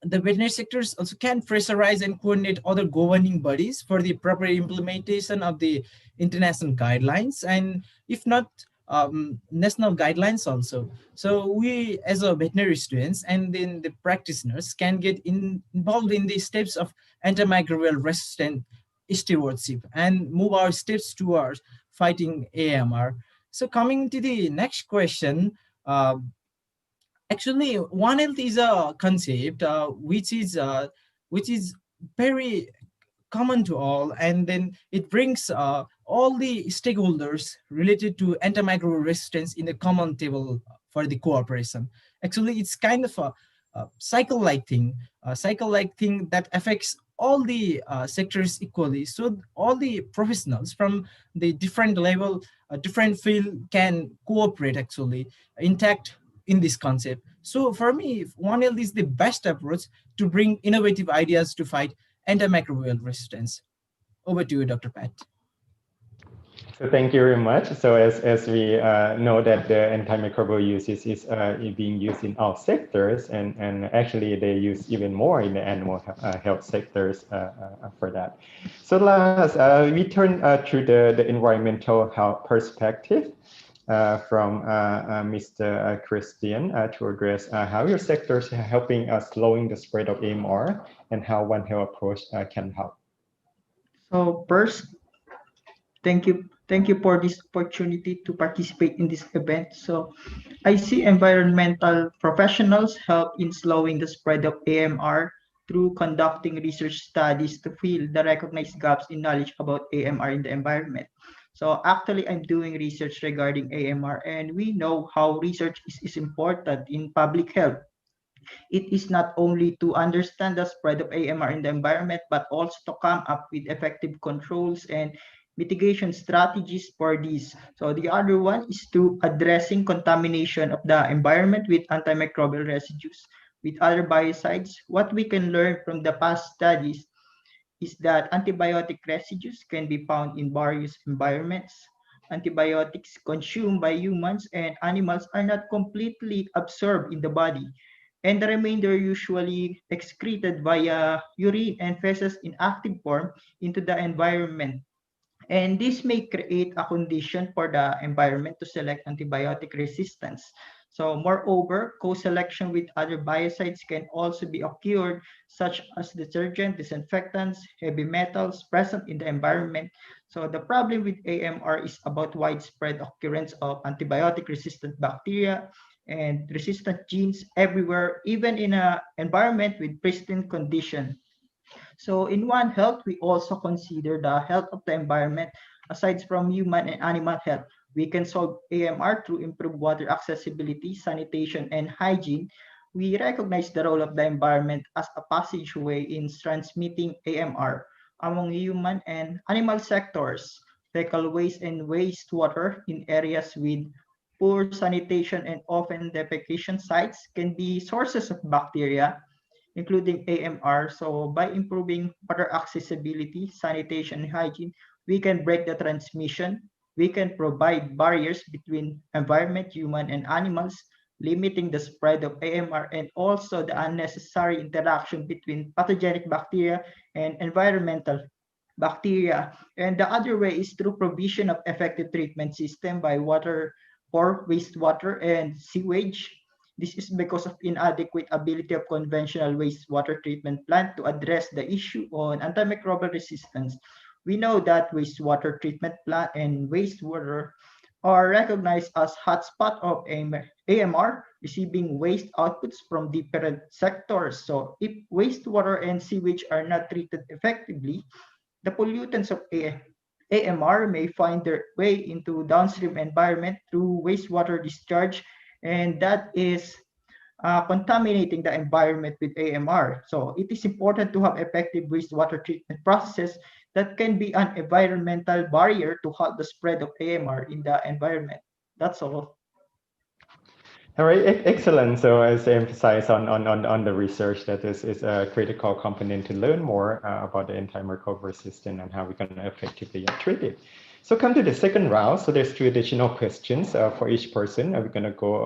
the veterinary sectors also can pressurize and coordinate other governing bodies for the proper implementation of the international guidelines, and if not national guidelines also. So we as a veterinary students and then the practitioners can get involved in the steps of antimicrobial resistant stewardship and move our steps towards fighting AMR. So coming to the next question, actually, One Health is a concept which is very common to all, and then it brings all the stakeholders related to antimicrobial resistance in a common table for the cooperation. Actually, it's kind of a cycle-like thing that affects all the sectors equally. So all the professionals from the different level, different field can cooperate actually intact in this concept. So for me, One Health is the best approach to bring innovative ideas to fight antimicrobial resistance. Over to you, Dr. Pat. So thank you very much. So as we know that the antimicrobial uses is being used in all sectors, and actually they use even more in the animal health sectors for that. So last, we turn to the environmental health perspective from Mr. Christian to address how your sectors are helping slowing the spread of AMR and how One Health approach can help. So first, thank you for this opportunity to participate in this event. So I see environmental professionals help in slowing the spread of AMR through conducting research studies to fill the recognized gaps in knowledge about AMR in the environment. So actually, I'm doing research regarding AMR, and we know how research is important in public health. It is not only to understand the spread of AMR in the environment, but also to come up with effective controls and mitigation strategies for this. So the other one is to addressing contamination of the environment with antimicrobial residues with other biocides. What we can learn from the past studies is that antibiotic residues can be found in various environments. Antibiotics consumed by humans and animals are not completely absorbed in the body, and the remainder usually excreted via urine and feces in active form into the environment. And this may create a condition for the environment to select antibiotic resistance. So moreover, co-selection with other biocides can also be occurred, such as detergent, disinfectants, heavy metals present in the environment. So the problem with AMR is about widespread occurrence of antibiotic-resistant bacteria and resistant genes everywhere, even in an environment with pristine condition. So in One Health, we also consider the health of the environment. Aside from human and animal health, we can solve AMR through improved water accessibility, sanitation, and hygiene. We recognize the role of the environment as a passageway in transmitting AMR among human and animal sectors. Fecal waste and wastewater in areas with poor sanitation and often defecation sites can be sources of bacteria, including AMR. So by improving water accessibility, sanitation, and hygiene, we can break the transmission. We can provide barriers between environment, human, and animals, limiting the spread of AMR and also the unnecessary interaction between pathogenic bacteria and environmental bacteria. And the other way is through provision of effective treatment system by water for wastewater and sewage. This is because of inadequate ability of conventional wastewater treatment plant to address the issue on antimicrobial resistance. We know that wastewater treatment plant and wastewater are recognized as hotspot of AMR, receiving waste outputs from different sectors. So if wastewater and sewage are not treated effectively, the pollutants of AMR may find their way into downstream environment through wastewater discharge, and that is contaminating the environment with AMR. So it is important to have effective wastewater treatment processes that can be an environmental barrier to halt the spread of AMR in the environment. That's all. All right, excellent. So as I emphasize on the research, that is a critical component to learn more about the antimicrobial resistance and how we can effectively treat it. So come to the second round. So there's 2 additional questions for each person. We're going to go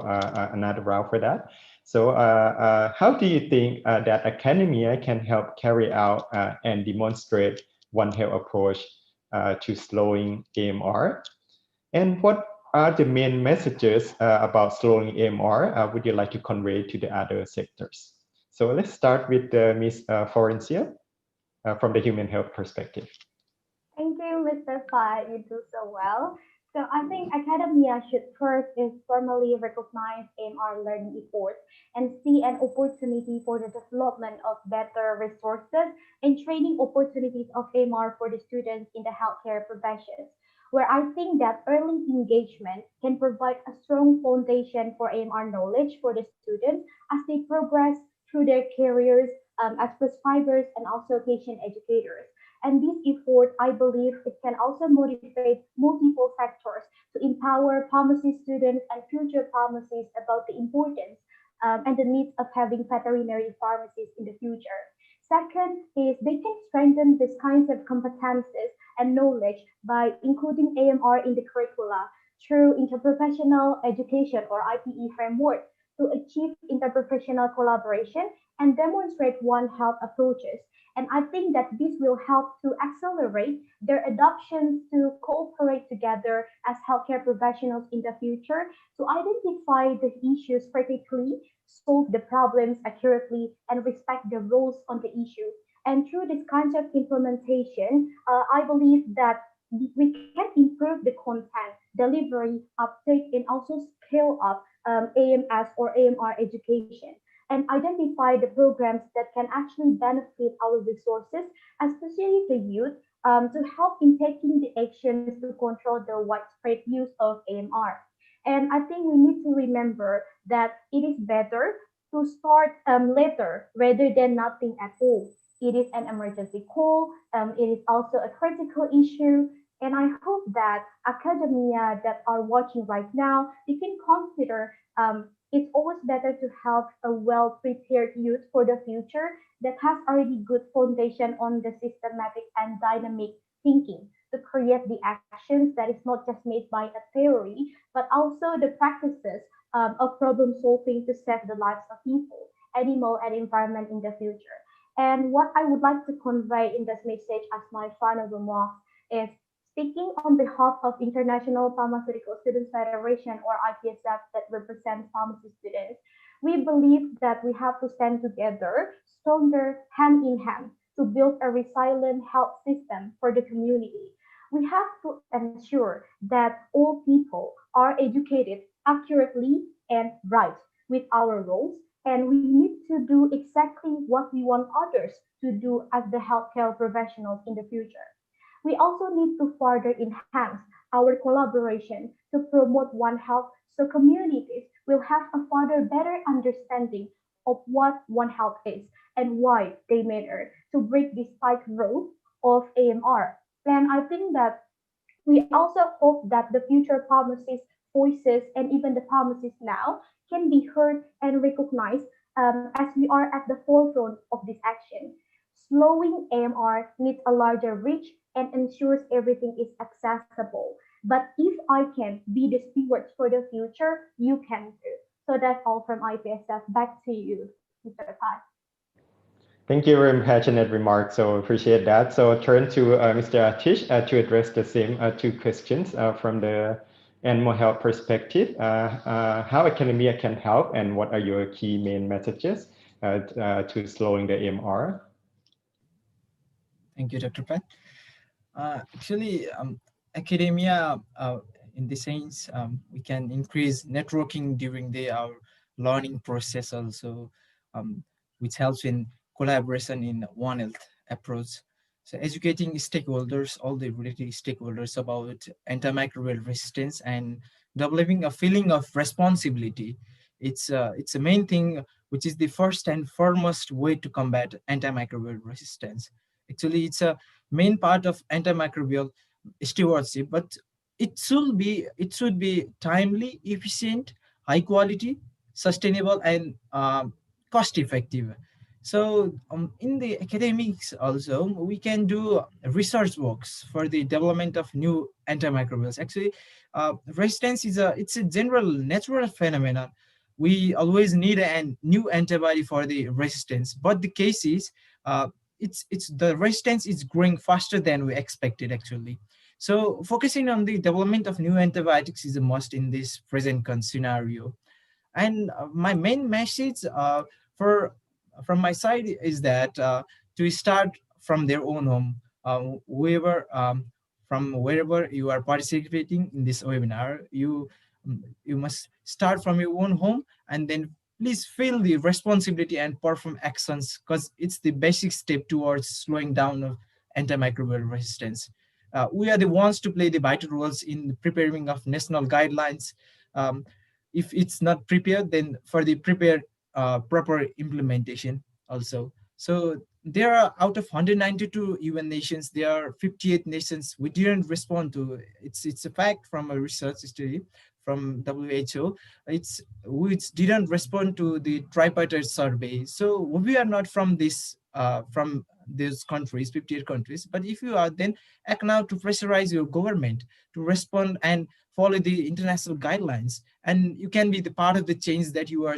another round for that. So how do you think that academia can help carry out and demonstrate One Health approach to slowing AMR? And what are the main messages about slowing AMR would you like to convey to the other sectors? So let's start with Ms. Florencia from the human health perspective. Thank you, Mr. Fai. You do so well. So I think academia should first is formally recognize AMR learning efforts and see an opportunity for the development of better resources and training opportunities of AMR for the students in the healthcare professions, where I think that early engagement can provide a strong foundation for AMR knowledge for the students as they progress through their careers as prescribers and also patient educators. And this effort, I believe, it can also motivate multiple sectors to empower pharmacy students and future pharmacists about the importance and the needs of having veterinary pharmacies in the future. Second is they can strengthen these kinds of competences and knowledge by including AMR in the curricula through interprofessional education or IPE framework to achieve interprofessional collaboration and demonstrate One Health approaches. And I think that this will help to accelerate their adoption to cooperate together as healthcare professionals in the future to identify the issues critically, solve the problems accurately, and respect the roles on the issue. And through this kind of implementation, I believe that we can improve the content, delivery, uptake, and also scale up AMS or AMR education and identify the programs that can actually benefit our resources, especially the youth, to help in taking the actions to control the widespread use of AMR. And I think we need to remember that it is better to start later rather than nothing at all. It is an emergency call. It is also a critical issue. And I hope that academia that are watching right now, they can consider it's always better to have a well-prepared youth for the future that has already good foundation on the systematic and dynamic thinking to create the actions that is not just made by a theory, but also the practices of problem solving to save the lives of people, animal, and environment in the future. And what I would like to convey in this message as my final remarks is speaking on behalf of International Pharmaceutical Students Federation or IPSF that represents pharmacy students, we believe that we have to stand together, stronger, hand in hand, to build a resilient health system for the community. We have to ensure that all people are educated accurately and right with our roles, and we need to do exactly what we want others to do as the healthcare professionals in the future. We also need to further enhance our collaboration to promote One Health so communities will have a further better understanding of what One Health is and why they matter to break this tightrope of AMR. And I think that we also hope that the future pharmacists' voices and even the pharmacists now can be heard and recognized as we are at the forefront of this action. Slowing AMR needs a larger reach and ensures everything is accessible. But if I can be the stewards for the future, you can too. So that's all from IPSF. Back to you, Mr. Pat. Thank you very passionate remark. So appreciate that. So turn to Mr. Atish to address the same 2 questions from the animal health perspective. How academia can help and what are your key main messages to slowing the AMR? Thank you, Dr. Pat. Actually, academia in the sense we can increase networking during our learning process also, which helps in collaboration in One Health approach. So educating stakeholders, all the related stakeholders about antimicrobial resistance and developing a feeling of responsibility. It's a main thing, which is the first and foremost way to combat antimicrobial resistance. Actually, it's a main part of antimicrobial stewardship, but it should be timely, efficient, high quality, sustainable, and cost effective. So in the academics also, we can do research works for the development of new antimicrobials. Actually, resistance it's a general natural phenomenon. We always need a new antibody for the resistance, but the case is it's the resistance is growing faster than we expected actually. So focusing on the development of new antibiotics is a must in this present scenario. And my main message for from my side is that to start from their own home, whoever from wherever you are participating in this webinar, you must start from your own home, and then please feel the responsibility and perform actions, because it's the basic step towards slowing down of antimicrobial resistance. We are the ones to play the vital roles in preparing of national guidelines. Um, if it's not prepared, then for the prepared proper implementation also. So there are, out of 192 UN nations, there are 58 nations we didn't respond to. It's a fact from a research study from WHO. It's which didn't respond to the tripartite survey. So we are not from this from these countries, 58 countries. But if you are, then act now to pressurize your government to respond and follow the international guidelines, and you can be the part of the change that you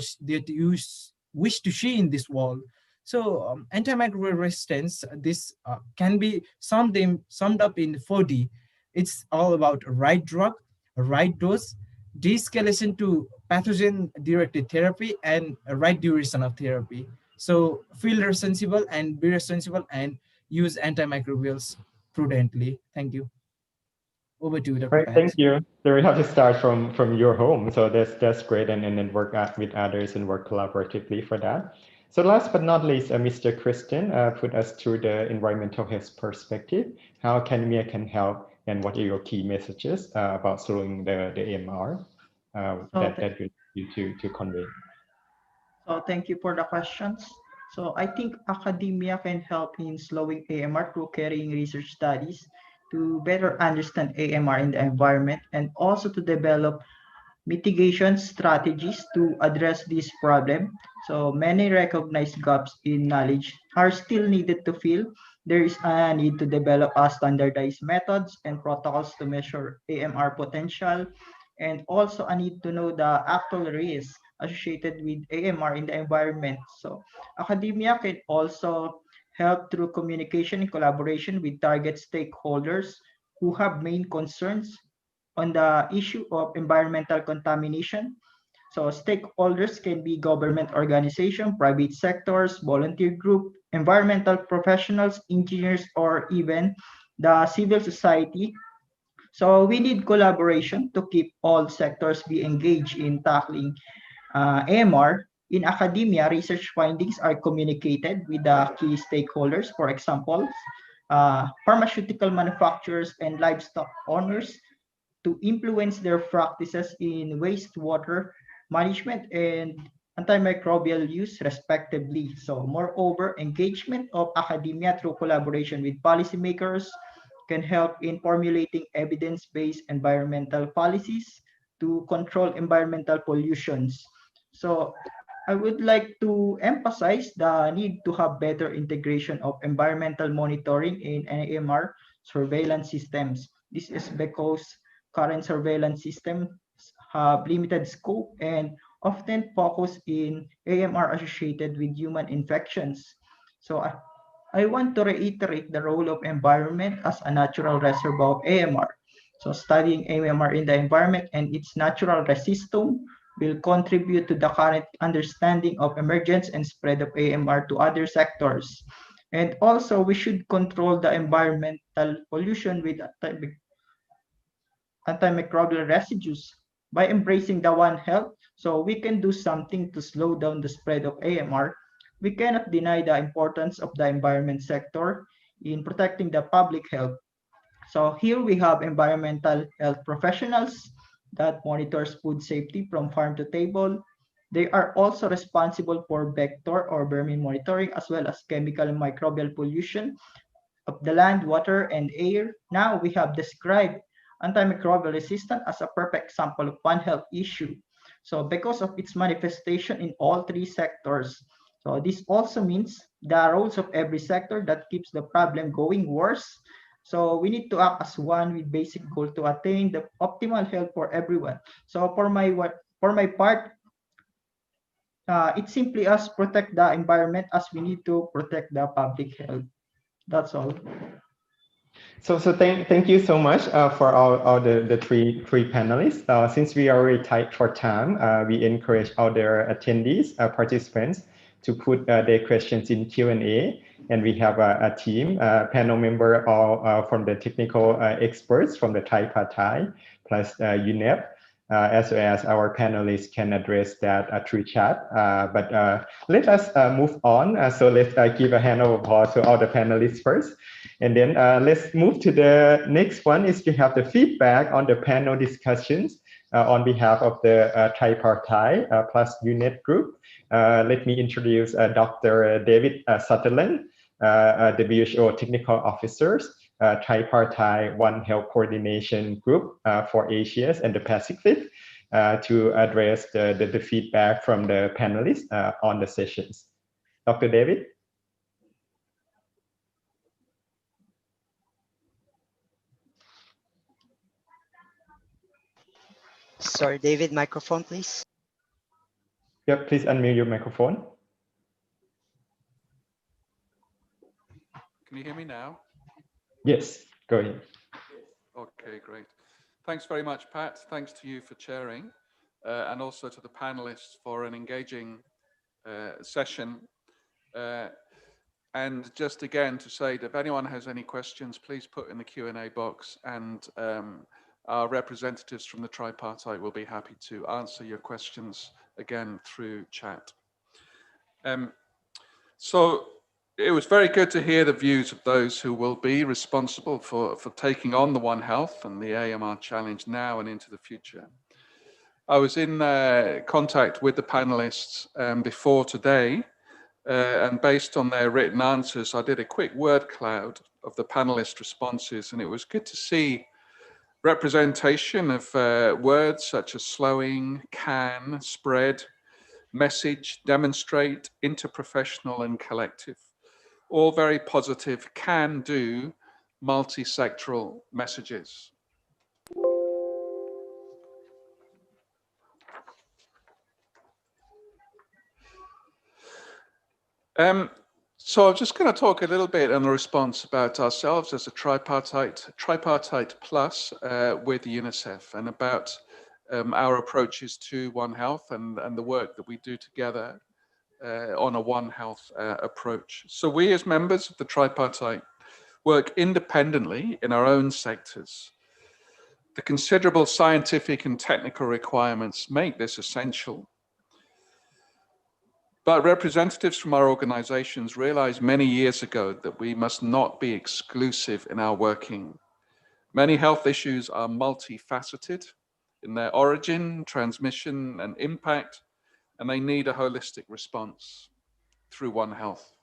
wish to see in this world. So antimicrobial resistance, this can be summed up in 4D. It's all about a right drug, a right dose, de-escalation to pathogen-directed therapy, and a right duration of therapy. So feel responsible and be responsible and use antimicrobials prudently. Thank you. Over to you, Dr. Right, Pat. thank you. So we have to start from your home. So that's great, and then work out with others and work collaboratively for that. So last but not least, Mr. Kristen put us through the environmental health perspective. How academia can help, and what are your key messages about slowing the AMR that you to convey? So thank you for the questions. So I think academia can help in slowing AMR through carrying research studies to better understand AMR in the environment, and also to develop mitigation strategies to address this problem. So many recognized gaps in knowledge are still needed to fill. There is a need to develop a standardized methods and protocols to measure AMR potential, and also a need to know the actual risks associated with AMR in the environment. So academia can also help through communication and collaboration with target stakeholders who have main concerns on the issue of environmental contamination. So stakeholders can be government organization, private sectors, volunteer group, environmental professionals, engineers, or even the civil society. So we need collaboration to keep all sectors be engaged in tackling AMR. In academia, research findings are communicated with the key stakeholders, for example, pharmaceutical manufacturers and livestock owners, to influence their practices in wastewater management and antimicrobial use, respectively. So, moreover, engagement of academia through collaboration with policymakers can help in formulating evidence-based environmental policies to control environmental pollutions. So, I would like to emphasize the need to have better integration of environmental monitoring in AMR surveillance systems. This is because current surveillance systems have limited scope and often focus in AMR associated with human infections. So I want to reiterate the role of environment as a natural reservoir of AMR. So studying AMR in the environment and its natural resistome will contribute to the current understanding of emergence and spread of AMR to other sectors. And also, we should control the environmental pollution with antimicrobial residues. By embracing the One Health, so we can do something to slow down the spread of AMR. We cannot deny the importance of the environment sector in protecting the public health. So here we have environmental health professionals that monitors food safety from farm to table. They are also responsible for vector or vermin monitoring as well as chemical and microbial pollution of the land, water, and air. Now we have described antimicrobial resistance as a perfect example of One Health issue. So because of its manifestation in all three sectors. So this also means the roles of every sector that keeps the problem going worse. So we need to act as one with basic goal to attain the optimal health for everyone. So for my part, it's simply us protect the environment as we need to protect the public health. That's all. So thank you so much for all the three panelists. Since we are already tight for time, we encourage all their attendees, participants, to put their questions in Q&A. And we have a team, panel member all from the technical experts from the tripartite, plus UNEP, as well as our panelists can address that through chat. But let us move on. So let's give a hand of applause to all the panelists first. And then let's move to the next one is to have the feedback on the panel discussions on behalf of the tripartite plus UNEP group. Let me introduce Dr. David Sutherland, WHO Technical Officers, Tripartite One Health Coordination Group for Asia and the Pacific to address the feedback from the panelists on the sessions. Dr. David? Sorry, David, microphone, please. Yep, please unmute your microphone. Can you hear me now? Yes, go ahead. Okay, great. Thanks very much, Pat. Thanks to you for chairing, and also to the panelists for an engaging session. And just again to say that if anyone has any questions, please put in the Q&A box, and our representatives from the tripartite will be happy to answer your questions again through chat. So it was very good to hear the views of those who will be responsible for taking on the One Health and the AMR challenge now and into the future. I was in contact with the panelists before today, and based on their written answers, I did a quick word cloud of the panelist responses, and it was good to see representation of words such as slowing, can, spread, message, demonstrate, interprofessional, and collective. All very positive, can-do, multi-sectoral messages. So I'm just going to talk a little bit on the response about ourselves as a tripartite plus with UNICEF, and about our approaches to One Health and the work that we do together on a One Health approach. So we as members of the tripartite work independently in our own sectors. The considerable scientific and technical requirements make this essential. But representatives from our organizations realized many years ago that we must not be exclusive in our working. Many health issues are multifaceted in their origin, transmission, and impact, and they need a holistic response through One Health.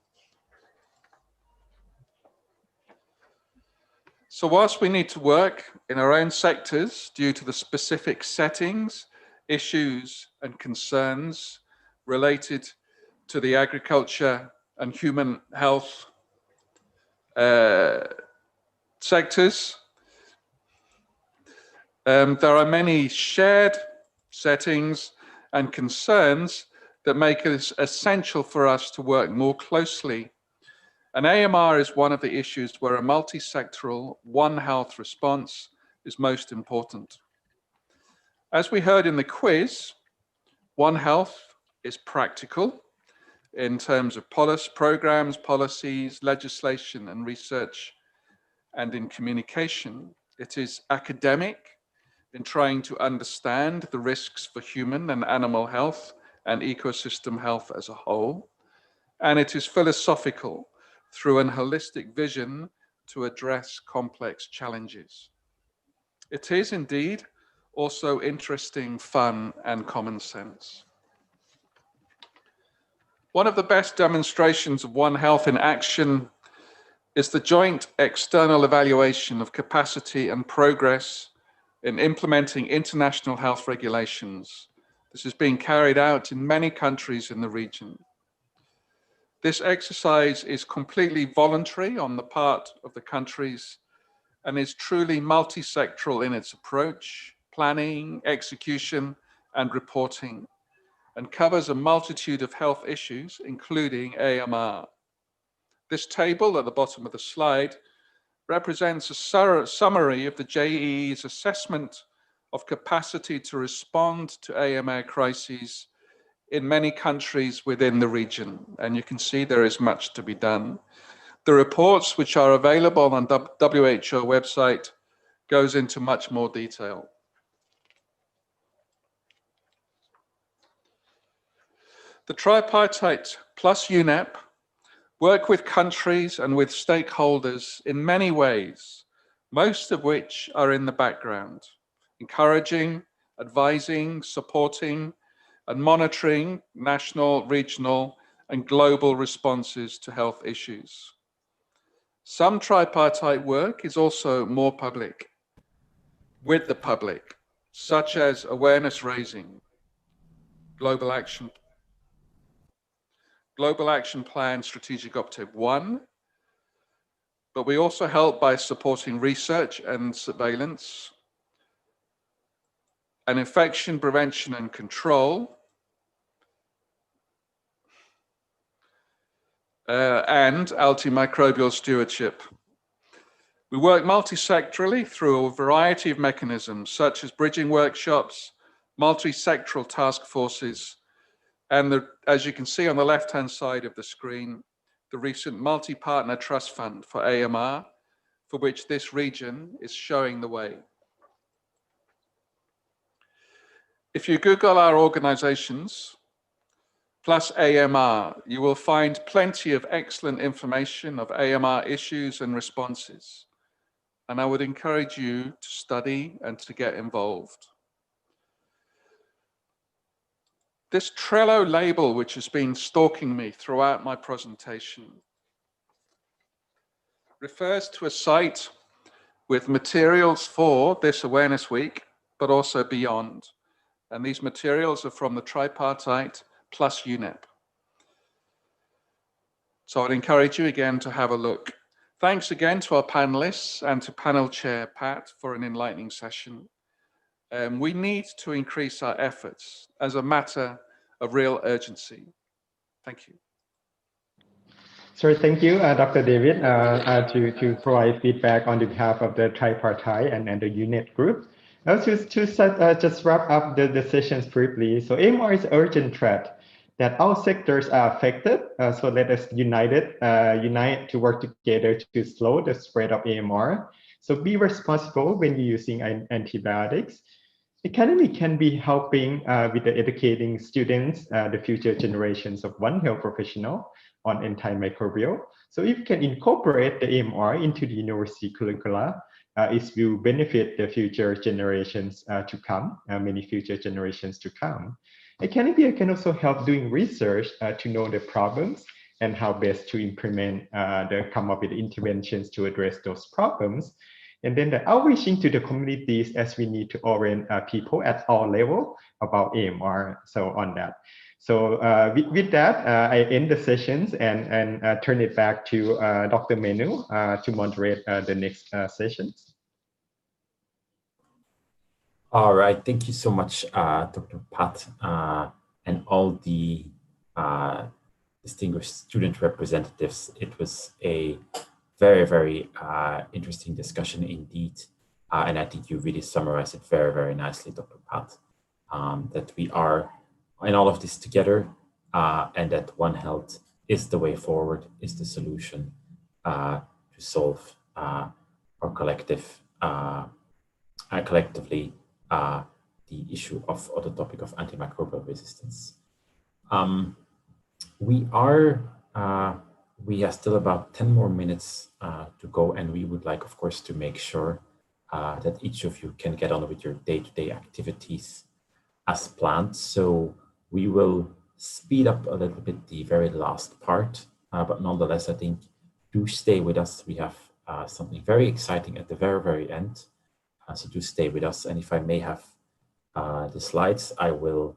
So whilst we need to work in our own sectors due to the specific settings, issues, and concerns related to the agriculture and human health sectors, there are many shared settings and concerns that make it essential for us to work more closely. And AMR is one of the issues where a multi-sectoral One Health response is most important. As we heard in the quiz, One Health is practical in terms of programs, policies, legislation, and research, and in communication. It is academic in trying to understand the risks for human and animal health and ecosystem health as a whole. And it is philosophical through an holistic vision to address complex challenges. It is indeed also interesting, fun, and common sense. One of the best demonstrations of One Health in action is the joint external evaluation of capacity and progress in implementing international health regulations. This is being carried out in many countries in the region. This exercise is completely voluntary on the part of the countries and is truly multi-sectoral in its approach, planning, execution, and reporting, and covers a multitude of health issues, including AMR. This table at the bottom of the slide represents a summary of the JEE's assessment of capacity to respond to AMR crises in many countries within the region. And you can see there is much to be done. The reports, which are available on the WHO website, goes into much more detail. The tripartite plus UNEP work with countries and with stakeholders in many ways, most of which are in the background, encouraging, advising, supporting, and monitoring national, regional, and global responses to health issues. Some tripartite work is also more public, with the public, such as awareness raising, Global Action Plan Strategic Objective 1, but we also help by supporting research and surveillance, and infection prevention and control, and antimicrobial stewardship. We work multi-sectorally through a variety of mechanisms, such as bridging workshops, multi-sectoral task forces, and as you can see on the left-hand side of the screen, the recent multi-partner trust fund for AMR, for which this region is showing the way. If you Google our organizations, plus AMR, you will find plenty of excellent information of AMR issues and responses. And I would encourage you to study and to get involved. This Trello label, which has been stalking me throughout my presentation, refers to a site with materials for this Awareness Week, but also beyond. And these materials are from the tripartite plus UNEP. So I'd encourage you again to have a look. Thanks again to our panelists and to panel chair Pat for an enlightening session. We need to increase our efforts as a matter of real urgency. Thank you. So thank you, Dr. David, to provide feedback on behalf of the tripartite and the UNEP group. Just wrap up the sessions briefly. So AMR is an urgent threat that all sectors are affected. So let us unite to work together to slow the spread of AMR. So be responsible when you're using antibiotics. Academy can be helping with the educating students, the future generations of One Health professional on antimicrobial. So if you can incorporate the AMR into the university curricula, it will benefit the future generations to come, many future generations to come. Academia can also help doing research to know the problems and how best to implement, come up with interventions to address those problems. And then the outreaching to the communities as we need to orient people at all levels about AMR, so on that. So with that, I end the sessions and turn it back to Dr. Menu to moderate the next sessions. All right, thank you so much, Dr. Pat, and all the distinguished student representatives. It was a very, very interesting discussion indeed. And I think you really summarized it very, very nicely, Dr. Pat, that we are in all of this together and that One Health is the way forward, is the solution to solve our collectively the issue of, or the topic of antimicrobial resistance. We have still about 10 more minutes to go, and we would like, of course, to make sure that each of you can get on with your day-to-day activities as planned. So we will speed up a little bit the very last part, but nonetheless, I think do stay with us. We have something very exciting at the very, very end. So do stay with us. And if I may have the slides, I will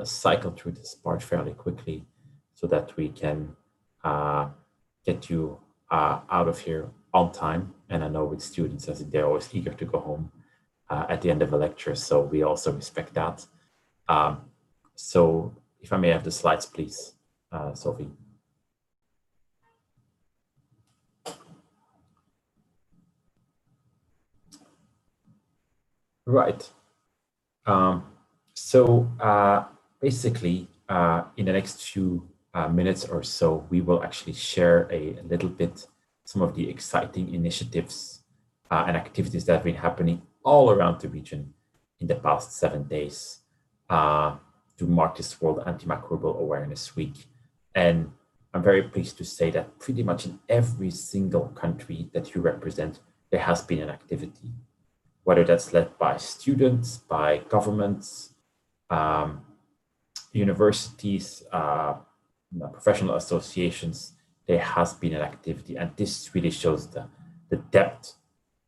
cycle through this part fairly quickly so that we can get you out of here on time. And I know with students, as they're always eager to go home at the end of a lecture, so we also respect that. So if I may have the slides, please, Sophie. Right. Basically, in the next few minutes or so, we will actually share a little bit some of the exciting initiatives and activities that have been happening all around the region in the past 7 days to mark this World Antimicrobial Awareness Week. And I'm very pleased to say that pretty much in every single country that you represent, there has been an activity, whether that's led by students, by governments, universities, professional associations. There has been an activity, and this really shows the depth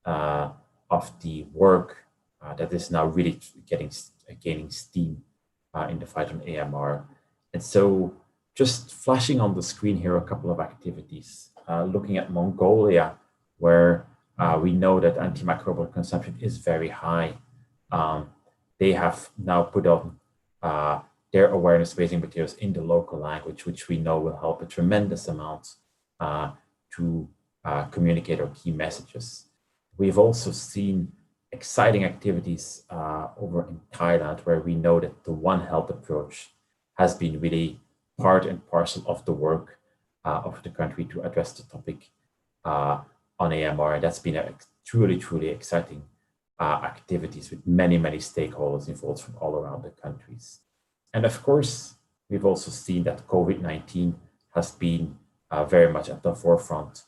of the work that is now really gaining steam in the fight on AMR. And so just flashing on the screen here, a couple of activities, looking at Mongolia, where we know that antimicrobial consumption is very high. They have now put on their awareness raising materials in the local language, which we know will help a tremendous amount to communicate our key messages. We've also seen exciting activities over in Thailand, where we know that the One Health approach has been really part and parcel of the work of the country to address the topic on AMR. That's been a truly, truly exciting activities with many, many stakeholders involved from all around the countries. And of course, we've also seen that COVID-19 has been very much at the forefront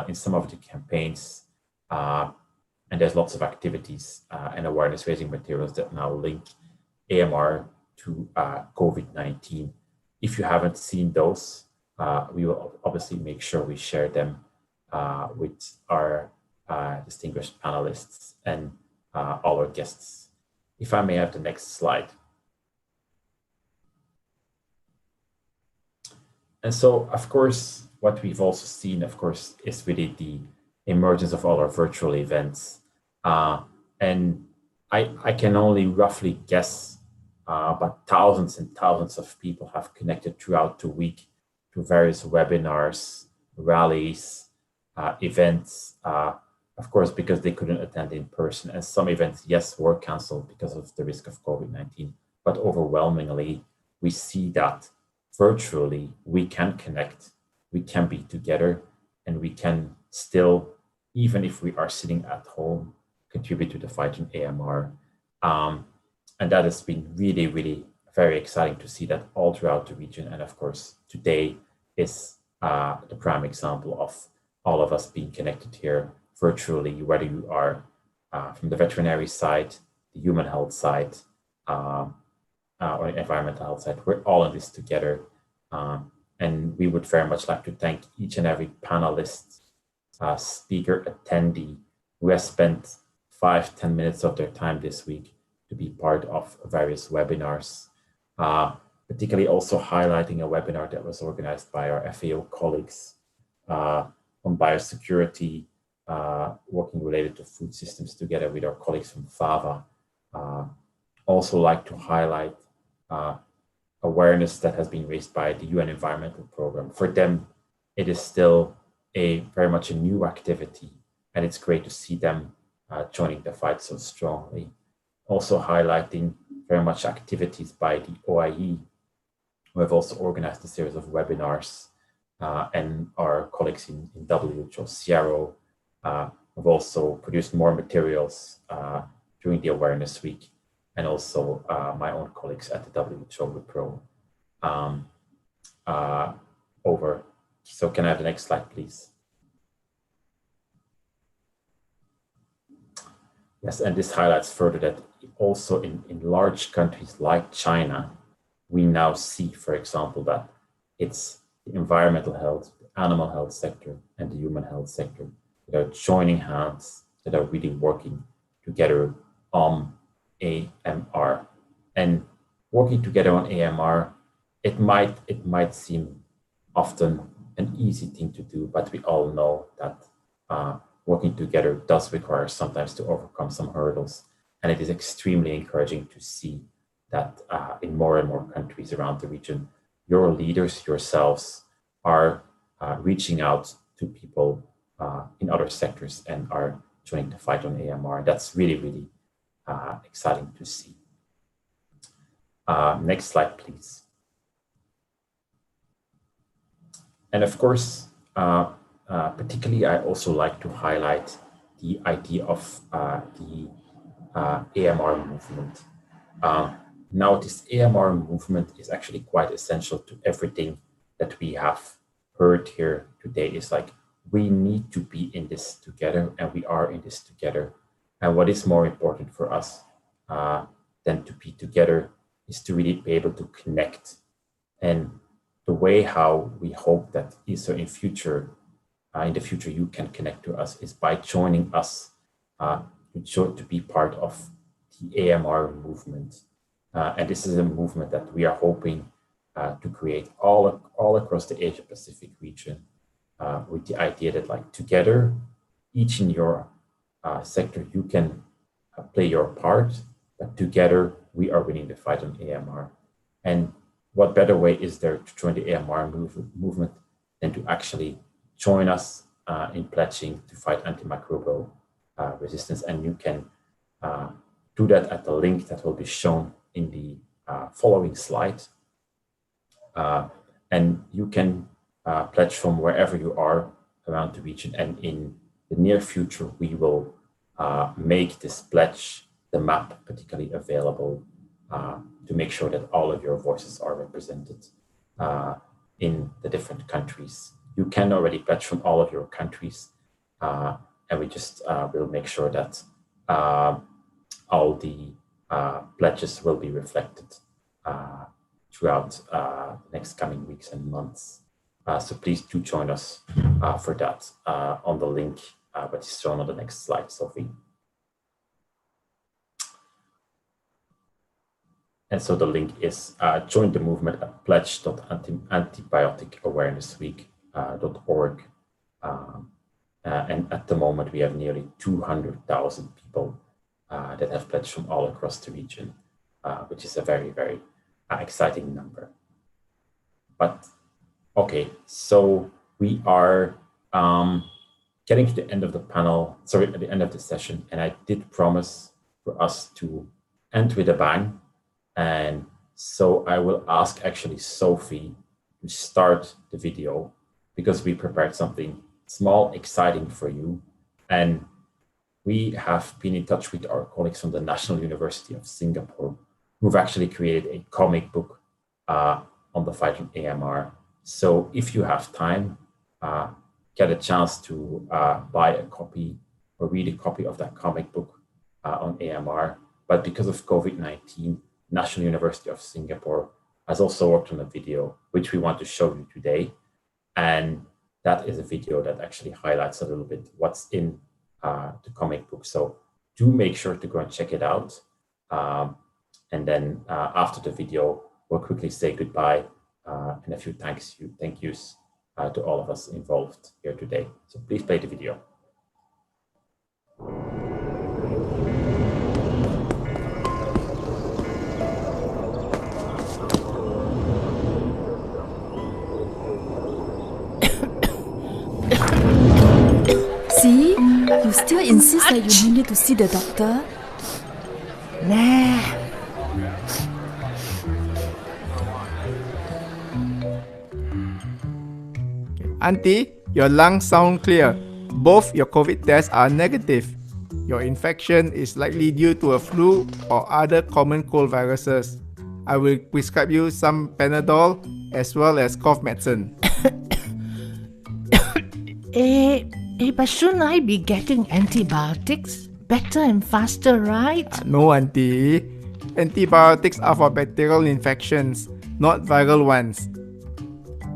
in some of the campaigns. And there's lots of activities and awareness raising materials that now link AMR to COVID-19. If you haven't seen those, we will obviously make sure we share them with our distinguished panelists and all our guests. If I may have the next slide. And so, of course, what we've also seen, of course, is really the emergence of all our virtual events. And I can only roughly guess, but thousands and thousands of people have connected throughout the week to various webinars, rallies, events, of course, because they couldn't attend in person. And some events, yes, were canceled because of the risk of COVID-19, but overwhelmingly, we see that virtually we can connect, we can be together, and we can still, even if we are sitting at home, contribute to the fight on AMR. And that has been really, really very exciting to see that all throughout the region. And of course, today is the prime example of all of us being connected here virtually, whether you are from the veterinary side, the human health side, or environmental health side. We're all in this together. And we would very much like to thank each and every panelist, speaker, attendee who has spent 5-10 minutes of their time this week to be part of various webinars, particularly also highlighting a webinar that was organized by our FAO colleagues on biosecurity, working related to food systems together with our colleagues from FAVA. Also like to highlight awareness that has been raised by the UN Environmental Programme. For them, it is still very much a new activity, and it's great to see them joining the fight so strongly. Also highlighting very much activities by the OIE, who have also organized a series of webinars, and our colleagues in WHO, CRO, have also produced more materials during the Awareness Week, and also my own colleagues at the WHO Wipro over. So can I have the next slide, please? Yes, and this highlights further that also in large countries like China, we now see, for example, that it's the environmental health, the animal health sector, and the human health sector that are joining hands, that are really working together on AMR. And working together on AMR, it might seem often an easy thing to do, but we all know that working together does require sometimes to overcome some hurdles. And it is extremely encouraging to see that in more and more countries around the region, your leaders yourselves are reaching out to people in other sectors and are joining the fight on AMR. That's really, really exciting to see. Next slide, please. And of course, particularly, I also like to highlight the idea of the AMR movement. Now, this AMR movement is actually quite essential to everything that we have heard here today. Is like, we need to be in this together, and we are in this together. And what is more important for us than to be together is to really be able to connect. And the way how we hope that is in future, in the future, you can connect to us is by joining us to be part of the AMR movement. And this is a movement that we are hoping to create all across the Asia Pacific region, with the idea that, like, together, each in your sector, you can play your part, but together we are winning the fight on AMR. And what better way is there to join the AMR movement than to actually join us in pledging to fight antimicrobial resistance? And you can do that at the link that will be shown in the following slide. And you can pledge from wherever you are around the region. And in the near future, we will make this pledge, the map, particularly available to make sure that all of your voices are represented in the different countries. You can already pledge from all of your countries, and we just will make sure that all the pledges will be reflected throughout the next coming weeks and months. So please do join us for that on the link that is shown on the next slide, Sophie. And so the link is join the movement at pledge.antibioticawarenessweek.org. And at the moment, we have nearly 200,000 people that have pledged from all across the region, which is a very, very exciting number. But okay, so we are getting to the end of the panel, sorry, at the end of the session, and I did promise for us to end with a bang. And so I will ask actually Sophie to start the video, because we prepared something small, exciting for you. And we have been in touch with our colleagues from the National University of Singapore, who've actually created a comic book on the fight on AMR. So if you have time, get a chance to buy a copy or read a copy of that comic book on AMR. But because of COVID-19, National University of Singapore has also worked on a video, which we want to show you today. And that is a video that actually highlights a little bit what's in the comic book. So do make sure to go and check it out. And then after the video, we'll quickly say goodbye and a few thank yous to all of us involved here today. So please play the video. See? You still insist that you need to see the doctor? Nah. Auntie, your lungs sound clear. Both your COVID tests are negative. Your infection is likely due to a flu or other common cold viruses. I will prescribe you some Panadol as well as cough medicine. But shouldn't I be getting antibiotics? Better and faster, right? No, auntie. Antibiotics are for bacterial infections, not viral ones.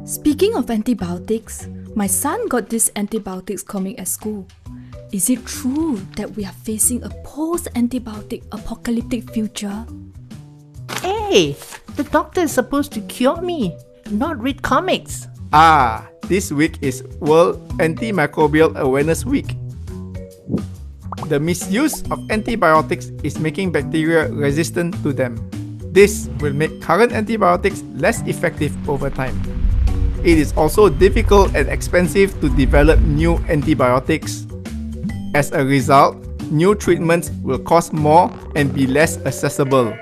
Speaking of antibiotics, my son got these antibiotics coming at school. Is it true that we are facing a post-antibiotic apocalyptic future? Hey, the doctor is supposed to cure me, not read comics. This week is World Antimicrobial Awareness Week. The misuse of antibiotics is making bacteria resistant to them. This will make current antibiotics less effective over time. It is also difficult and expensive to develop new antibiotics. As a result, new treatments will cost more and be less accessible.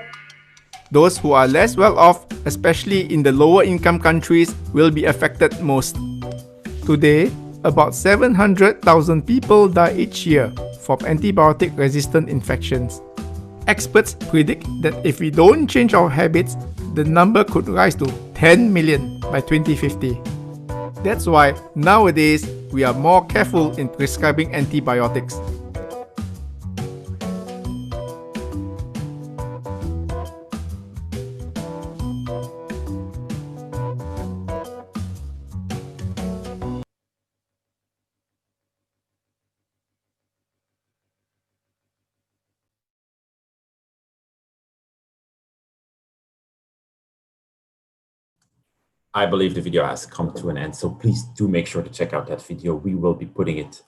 Those who are less well off, especially in the lower income countries, will be affected most. Today, about 700,000 people die each year from antibiotic resistant infections. Experts predict that if we don't change our habits, the number could rise to 10 million by 2050. That's why nowadays we are more careful in prescribing antibiotics. I believe the video has come to an end, so please do make sure to check out that video. We will be putting it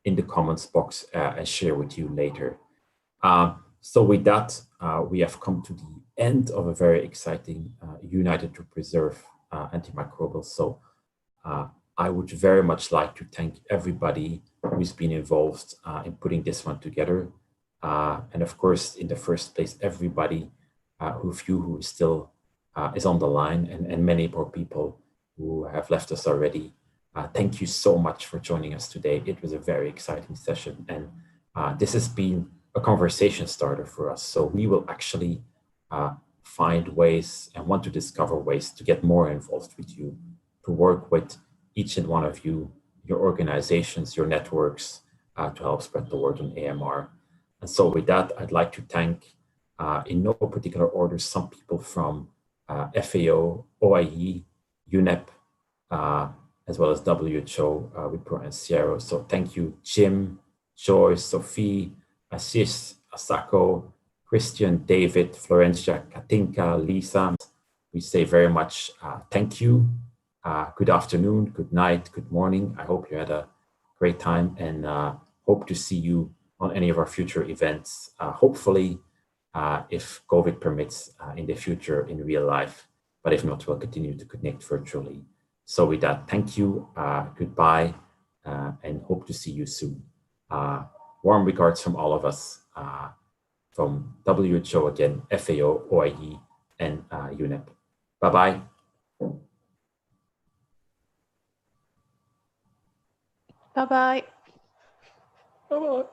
in the comments box and share with you later. So with that, we have come to the end of a very exciting United to Preserve antimicrobials. So I would very much like to thank everybody who's been involved in putting this one together. And of course, in the first place, everybody who is still is on the line, and many more people who have left us already. Thank you so much for joining us today. It was a very exciting session, and this has been a conversation starter for us. So we will actually find ways and want to discover ways to get more involved with you, to work with each and one of you, your organizations, your networks, to help spread the word on AMR. And so with that, I'd like to thank, in no particular order, some people from FAO, OIE, UNEP, as well as WHO, Wipro and Sierra. So thank you, Jim, Joy, Sophie, Ashish, Asako, Christian, David, Florencia, Katinka, Lisa. We say very much thank you. Good afternoon, good night, good morning. I hope you had a great time, and hope to see you on any of our future events. Hopefully, if COVID permits in the future in real life, but if not, we'll continue to connect virtually. So with that, thank you, goodbye, and hope to see you soon. Warm regards from all of us, from WHO again, FAO, OIE, and UNEP. Bye-bye. Bye-bye. Bye-bye.